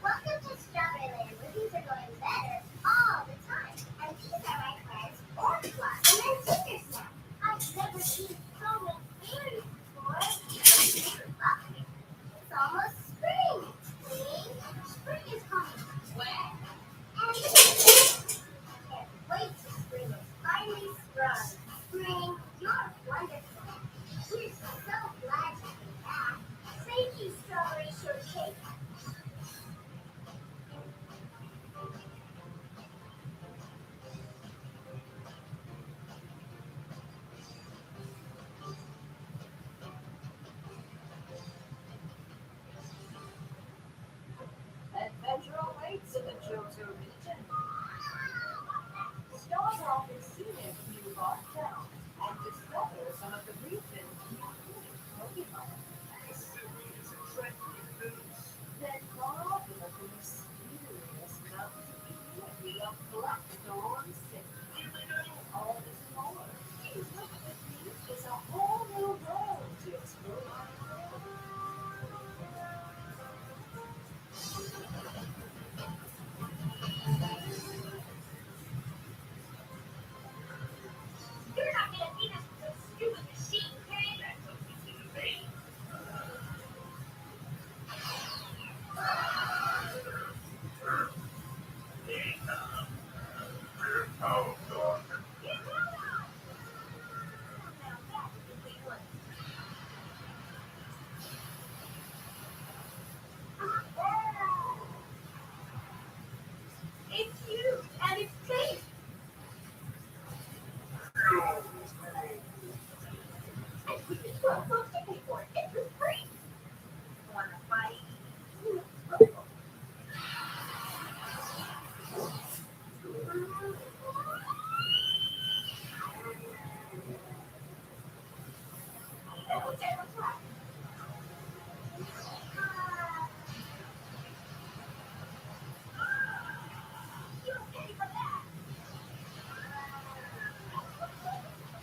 Welcome to Strawberry Land, where things are going better all the time. And these are my friends, Orange Blossom and Tinkersnap. I've never seen so many berries before. Lucky. It's almost spring. See? Spring is coming. When? Every day. Can't wait till spring is finally sprung. Spring, you're wonderful. We're so glad you're back. Thank you, Strawberry Shortcake. Adventure awaits in the Johto region. Stars are often seen in New Bark Town and discover some of the region's unique Pokemon. Then call for the mysterious mountain beauty of Blackthorn City. All this and more. Is a whole new world to explore. You're not gonna beat us with those stupid machine things. That's what we do, baby. Oh, God. It's huge and it's big. And we just got so ticket for it. It was free. Wanna fight? You don't pay for that.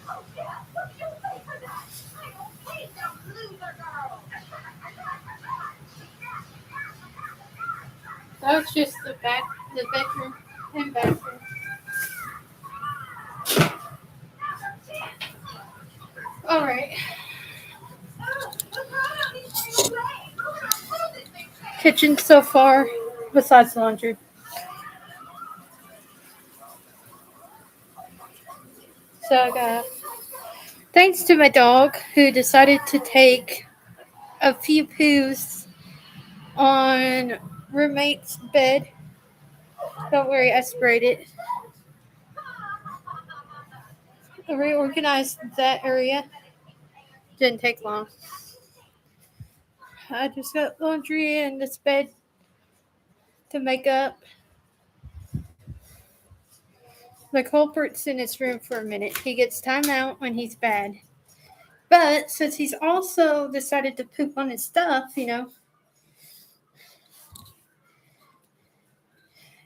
Oh yeah, what do you pay for that? I don't pay them loser girls. That was just the bedroom and bathroom. Alright. Kitchen so far, besides laundry. So I got, thanks to my dog who decided to take a few poos on roommate's bed. Don't worry, I sprayed it. reorganized that area. Didn't take long. I just got laundry and this bed to make up. The culprit's in his room for a minute. He gets time out when he's bad. But since he's also decided to poop on his stuff,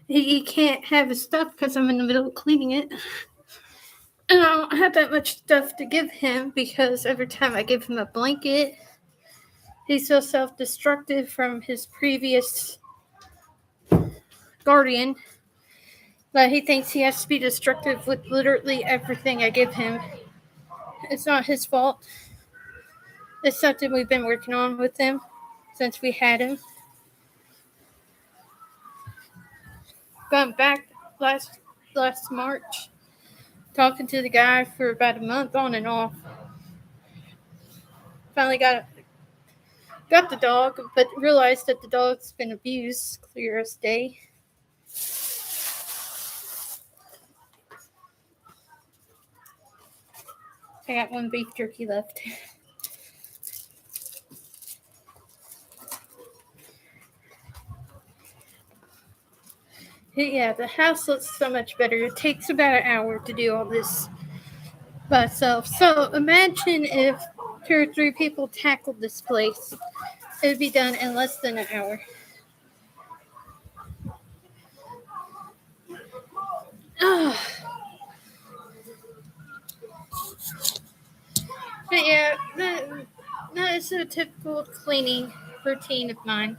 he can't have his stuff because I'm in the middle of cleaning it. And I don't have that much stuff to give him because every time I give him a blanket, he's so self-destructive from his previous guardian that he thinks he has to be destructive with literally everything I give him. It's not his fault. It's something we've been working on with him since we had him. Gone back last March, talking to the guy for about a month on and off. Finally got the dog, but realized that the dog's been abused clear as day. I got one beef jerky left. Yeah, the house looks so much better. It takes about an hour to do all this by itself. So imagine if 2 or 3 people tackled this place. It would be done in less than an hour. But yeah, that is a typical cleaning routine of mine.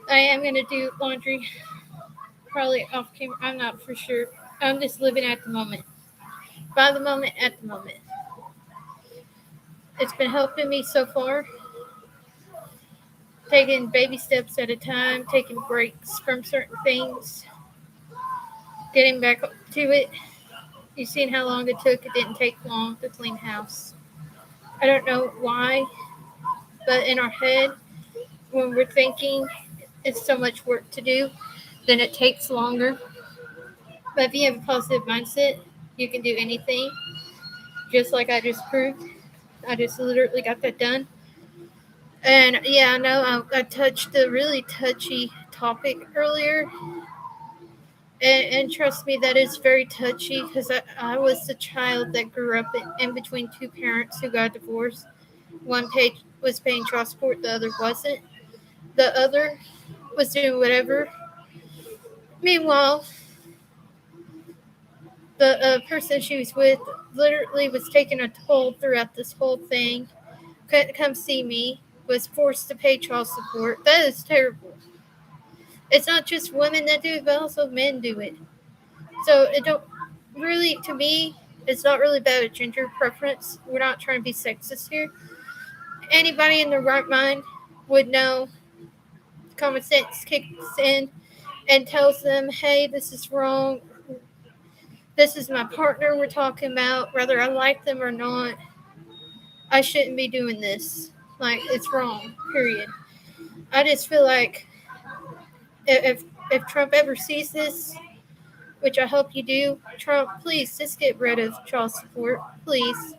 I am going to do laundry probably off camera. I'm not for sure. I'm just living at the moment. By the moment, at the moment. It's been helping me so far. Taking baby steps at a time, taking breaks from certain things, getting back to it. You've seen how long it took. It didn't take long to clean house. I don't know why, but in our head, when we're thinking it's so much work to do, then it takes longer. But if you have a positive mindset, you can do anything, just like I just proved. I just literally got that done. And yeah, I know I touched a really touchy topic earlier. And trust me, that is very touchy because I was the child that grew up in between 2 parents who got divorced. One was paying child support, the other wasn't. The other was doing whatever. Meanwhile, the person she was with literally was taking a toll throughout this whole thing. Couldn't come see me. Was forced to pay child support. That is terrible. It's not just women that do it, but also men do it. So it don't really, to me, it's not really about a gender preference. We're not trying to be sexist here. Anybody in their right mind would know common sense kicks in and tells them, hey, this is wrong. This is my partner we're talking about. Whether I like them or not, I shouldn't be doing this. Like, it's wrong, period. I just feel like if Trump ever sees this, which I hope you do, Trump, please just get rid of child support, please.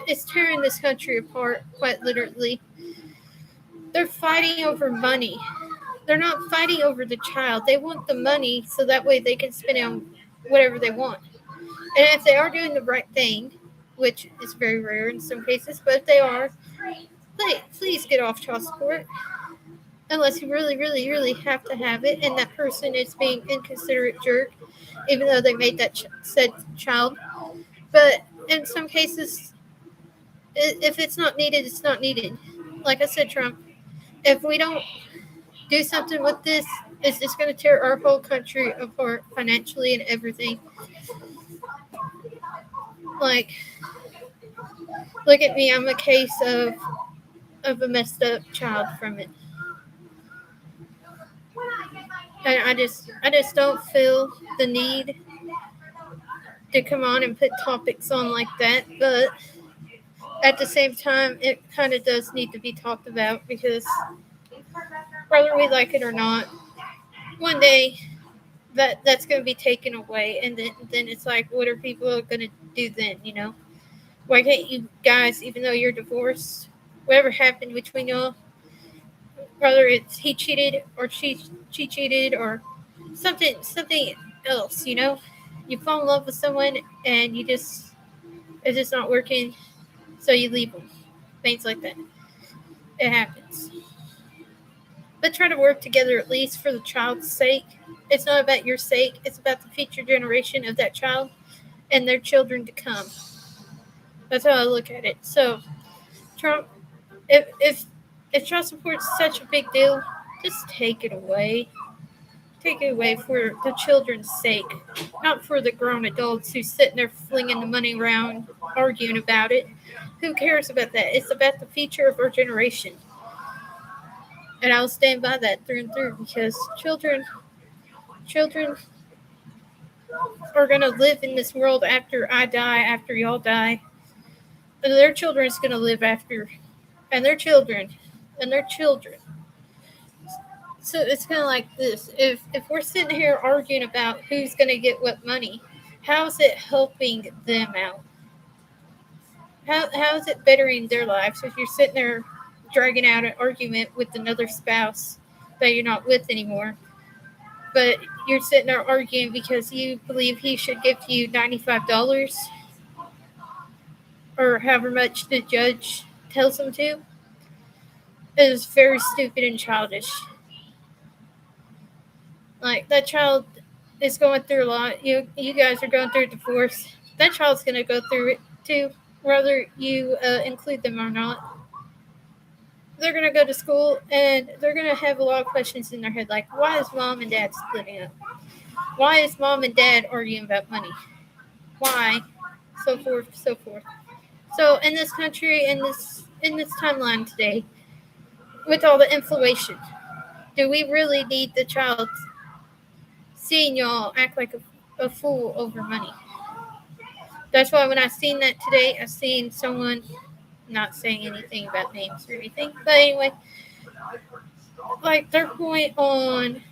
It's tearing this country apart, quite literally. They're fighting over money. They're not fighting over the child. They want the money so that way they can spend it on whatever they want. And if they are doing the right thing, which is very rare in some cases, but if they are, please get off child support. Unless you really, really, really have to have it, and that person is being inconsiderate jerk, even though they made that said child. But in some cases, if it's not needed, it's not needed. Like I said, Trump, if we don't do something with this, it's just going to tear our whole country apart financially and everything. Like, look at me. I'm a case of a messed up child from it. And I just don't feel the need to come on and put topics on like that. But at the same time, it kind of does need to be talked about because whether we like it or not, one day that's going to be taken away. And then it's like, what are people going to do then, you know? Why can't you guys, even though you're divorced, whatever happened between y'all, whether it's he cheated or she cheated or something else, you know? You fall in love with someone and it's just not working, so you leave them. Things like that. It happens. But try to work together at least for the child's sake. It's not about your sake, it's about the future generation of that child and their children to come. That's how I look at it. So, Trump, if child support is such a big deal, just take it away. Take it away for the children's sake, not for the grown adults who's sitting there flinging the money around, arguing about it. Who cares about that? It's about the future of our generation. And I'll stand by that through and through because children are going to live in this world after I die, after y'all die. And their children is going to live after, and their children, and their children. So it's kind of like this. If we're sitting here arguing about who's going to get what money, how is it helping them out? How is it bettering their lives if you're sitting there dragging out an argument with another spouse that you're not with anymore, but you're sitting there arguing because you believe he should give you $95 or however much the judge tells him to? It is very stupid and childish. Like, that child is going through a lot. You guys are going through a divorce. That child's going to go through it too, whether you include them or not. They're going to go to school and they're going to have a lot of questions in their head, like, why is mom and dad splitting up? Why is mom and dad arguing about money? Why? So forth, so forth. So in this country, in this timeline today, with all the inflation, do we really need the child seeing y'all act like a fool over money? That's why when I seen that today, I seen someone, not saying anything about names or anything, but anyway, like, they're going on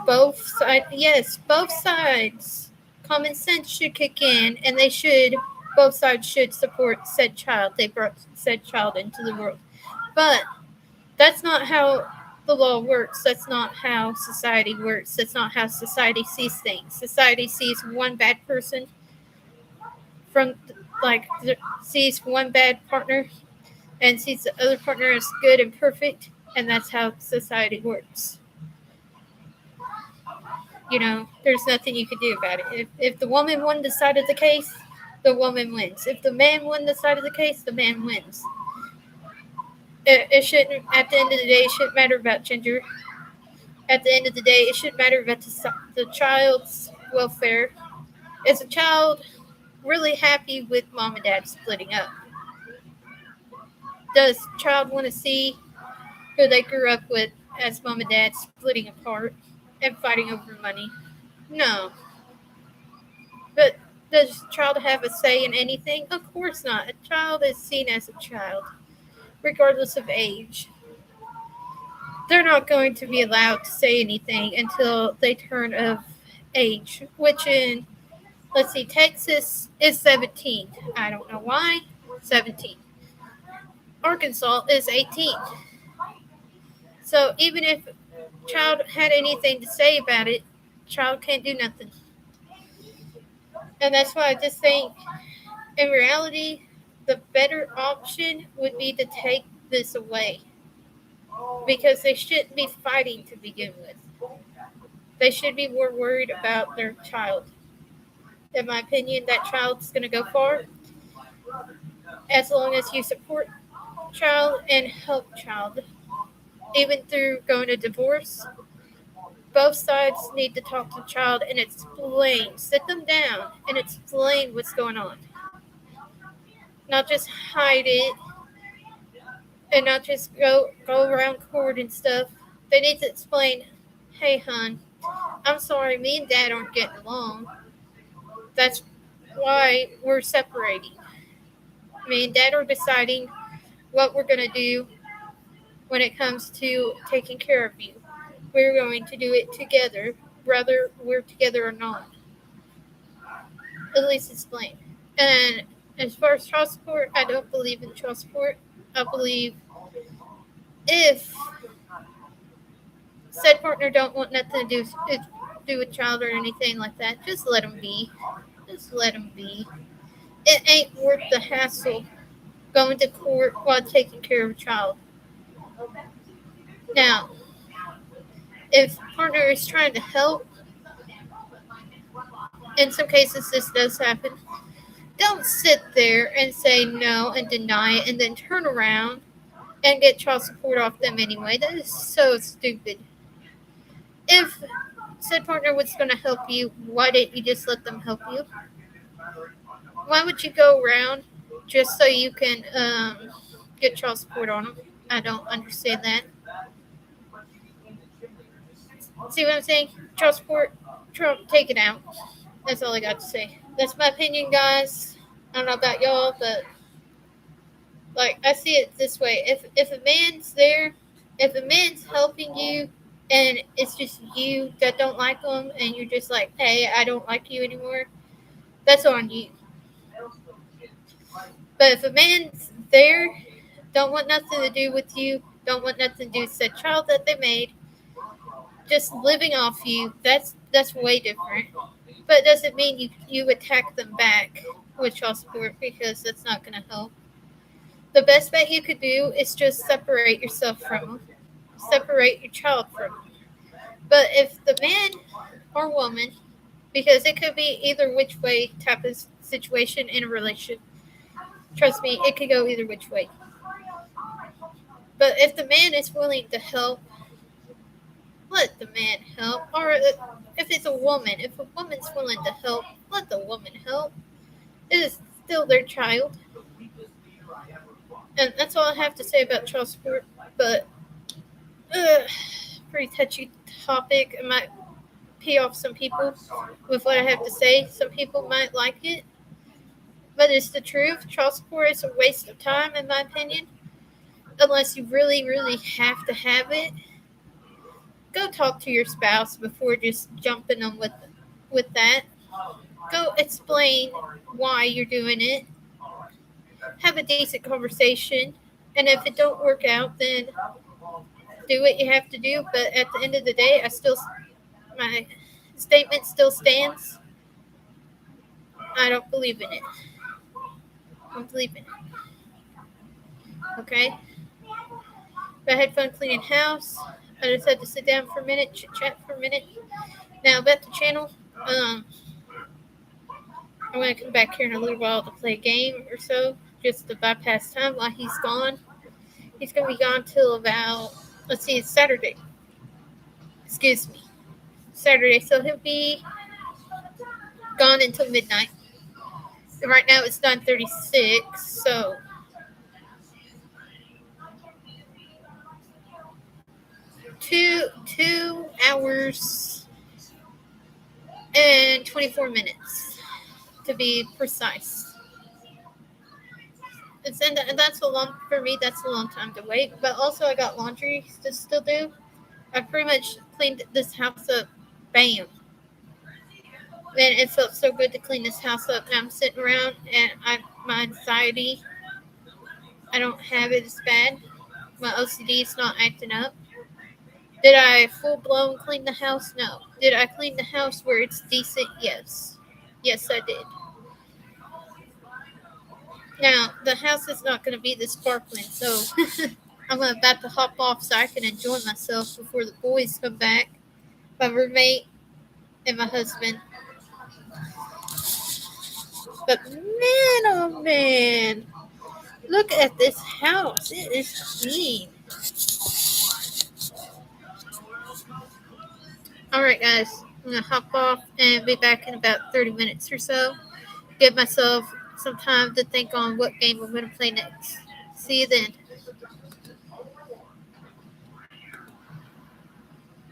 both sides. Yes, both sides. Common sense should kick in, and both sides should support said child. They brought said child into the world. But that's not how the law works. That's not how society works. That's not how society sees things. Society sees one bad person sees one bad partner and sees the other partner as good and perfect, and that's how society works. You know, there's nothing you can do about it. If the woman won the side of the case, the woman wins. If the man won the side of the case, the man wins. It shouldn't, at the end of the day, it shouldn't matter about gender. At the end of the day, it shouldn't matter about the child's welfare. Is a child really happy with mom and dad splitting up? Does child want to see who they grew up with as mom and dad splitting apart and fighting over money? No. But does child have a say in anything? Of course not. A child is seen as a child, regardless of age. They're not going to be allowed to say anything until they turn of age, which in, let's see, Texas is 17. I don't know why. 17. Arkansas is 18. So even if child had anything to say about it, child can't do nothing. And that's why I just think, in reality, the better option would be to take this away. Because they shouldn't be fighting to begin with. They should be more worried about their child. In my opinion, that child's going to go far as long as you support child and help child. Even through going to divorce, both sides need to talk to the child and explain, sit them down and explain what's going on. Not just hide it and not just go around court and stuff. They need to explain, hey, hon, I'm sorry, me and dad aren't getting along. That's why we're separating. Me and dad are deciding what we're going to do when it comes to taking care of you. We're going to do it together, whether we're together or not. At least explain. And as far as child support, I don't believe in child support. I believe if said partner don't want nothing to do with child or anything like that, just let them be. Just let them be. It ain't worth the hassle going to court while taking care of a child. Now, if partner is trying to help, in some cases this does happen, don't sit there and say no and deny it and then turn around and get child support off them anyway. That is so stupid. If said partner was going to help you, why didn't you just let them help you? Why would you go around just so you can get child support on them? I don't understand that. See what I'm saying? Child support, Trump, take it out. That's all I got to say. That's my opinion, guys. I don't know about y'all, but like I see it this way: if a man's there, if a man's helping you, and it's just you that don't like them, and you're just like, hey, I don't like you anymore, that's on you. But if a man's there, don't want nothing to do with you, don't want nothing to do with that child that they made, just living off you, that's way different. But it doesn't mean you attack them back with child support, because that's not going to help. The best bet you could do is just separate yourself from them. Separate your child from them. But if the man or woman, because it could be either which way type of situation in a relationship, trust me, it could go either which way. But if the man is willing to help, let the man help. Or if it's a woman, if a woman's willing to help, let the woman help. It is still their child. And that's all I have to say about child support. But, pretty touchy topic. It might pee off some people with what I have to say. Some people might like it. But it's the truth. Child support is a waste of time, in my opinion. Unless you really, really have to have it. Go talk to your spouse before just jumping on with that. Go explain why you're doing it. Have a decent conversation. And if it don't work out, then do what you have to do. But at the end of the day, my statement still stands. I don't believe in it. I don't believe in it. Okay? I had fun cleaning house. I just had to sit down for a minute, chit chat for a minute. Now about the channel, I'm gonna come back here in a little while to play a game or so, just to bypass time while he's gone. He's gonna be gone till about, it's Saturday. Excuse me, Saturday. So he'll be gone until midnight. Right now it's 9:36, so. Two hours and 24 minutes to be precise. And that's a long, for me, that's a long time to wait. But also I got laundry to still do. I pretty much cleaned this house up. Bam. Man, it felt so good to clean this house up. And I'm sitting around and my anxiety, I don't have it as bad. My OCD is not acting up. Did I full-blown clean the house? No. Did I clean the house where it's decent? Yes. Yes, I did. Now, the house is not going to be this sparkling, so I'm about to hop off so I can enjoy myself before the boys come back. My roommate and my husband. But man, oh man, look at this house. It is clean. Alright guys, I'm going to hop off and be back in about 30 minutes or so. Give myself some time to think on what game I'm going to play next. See you then.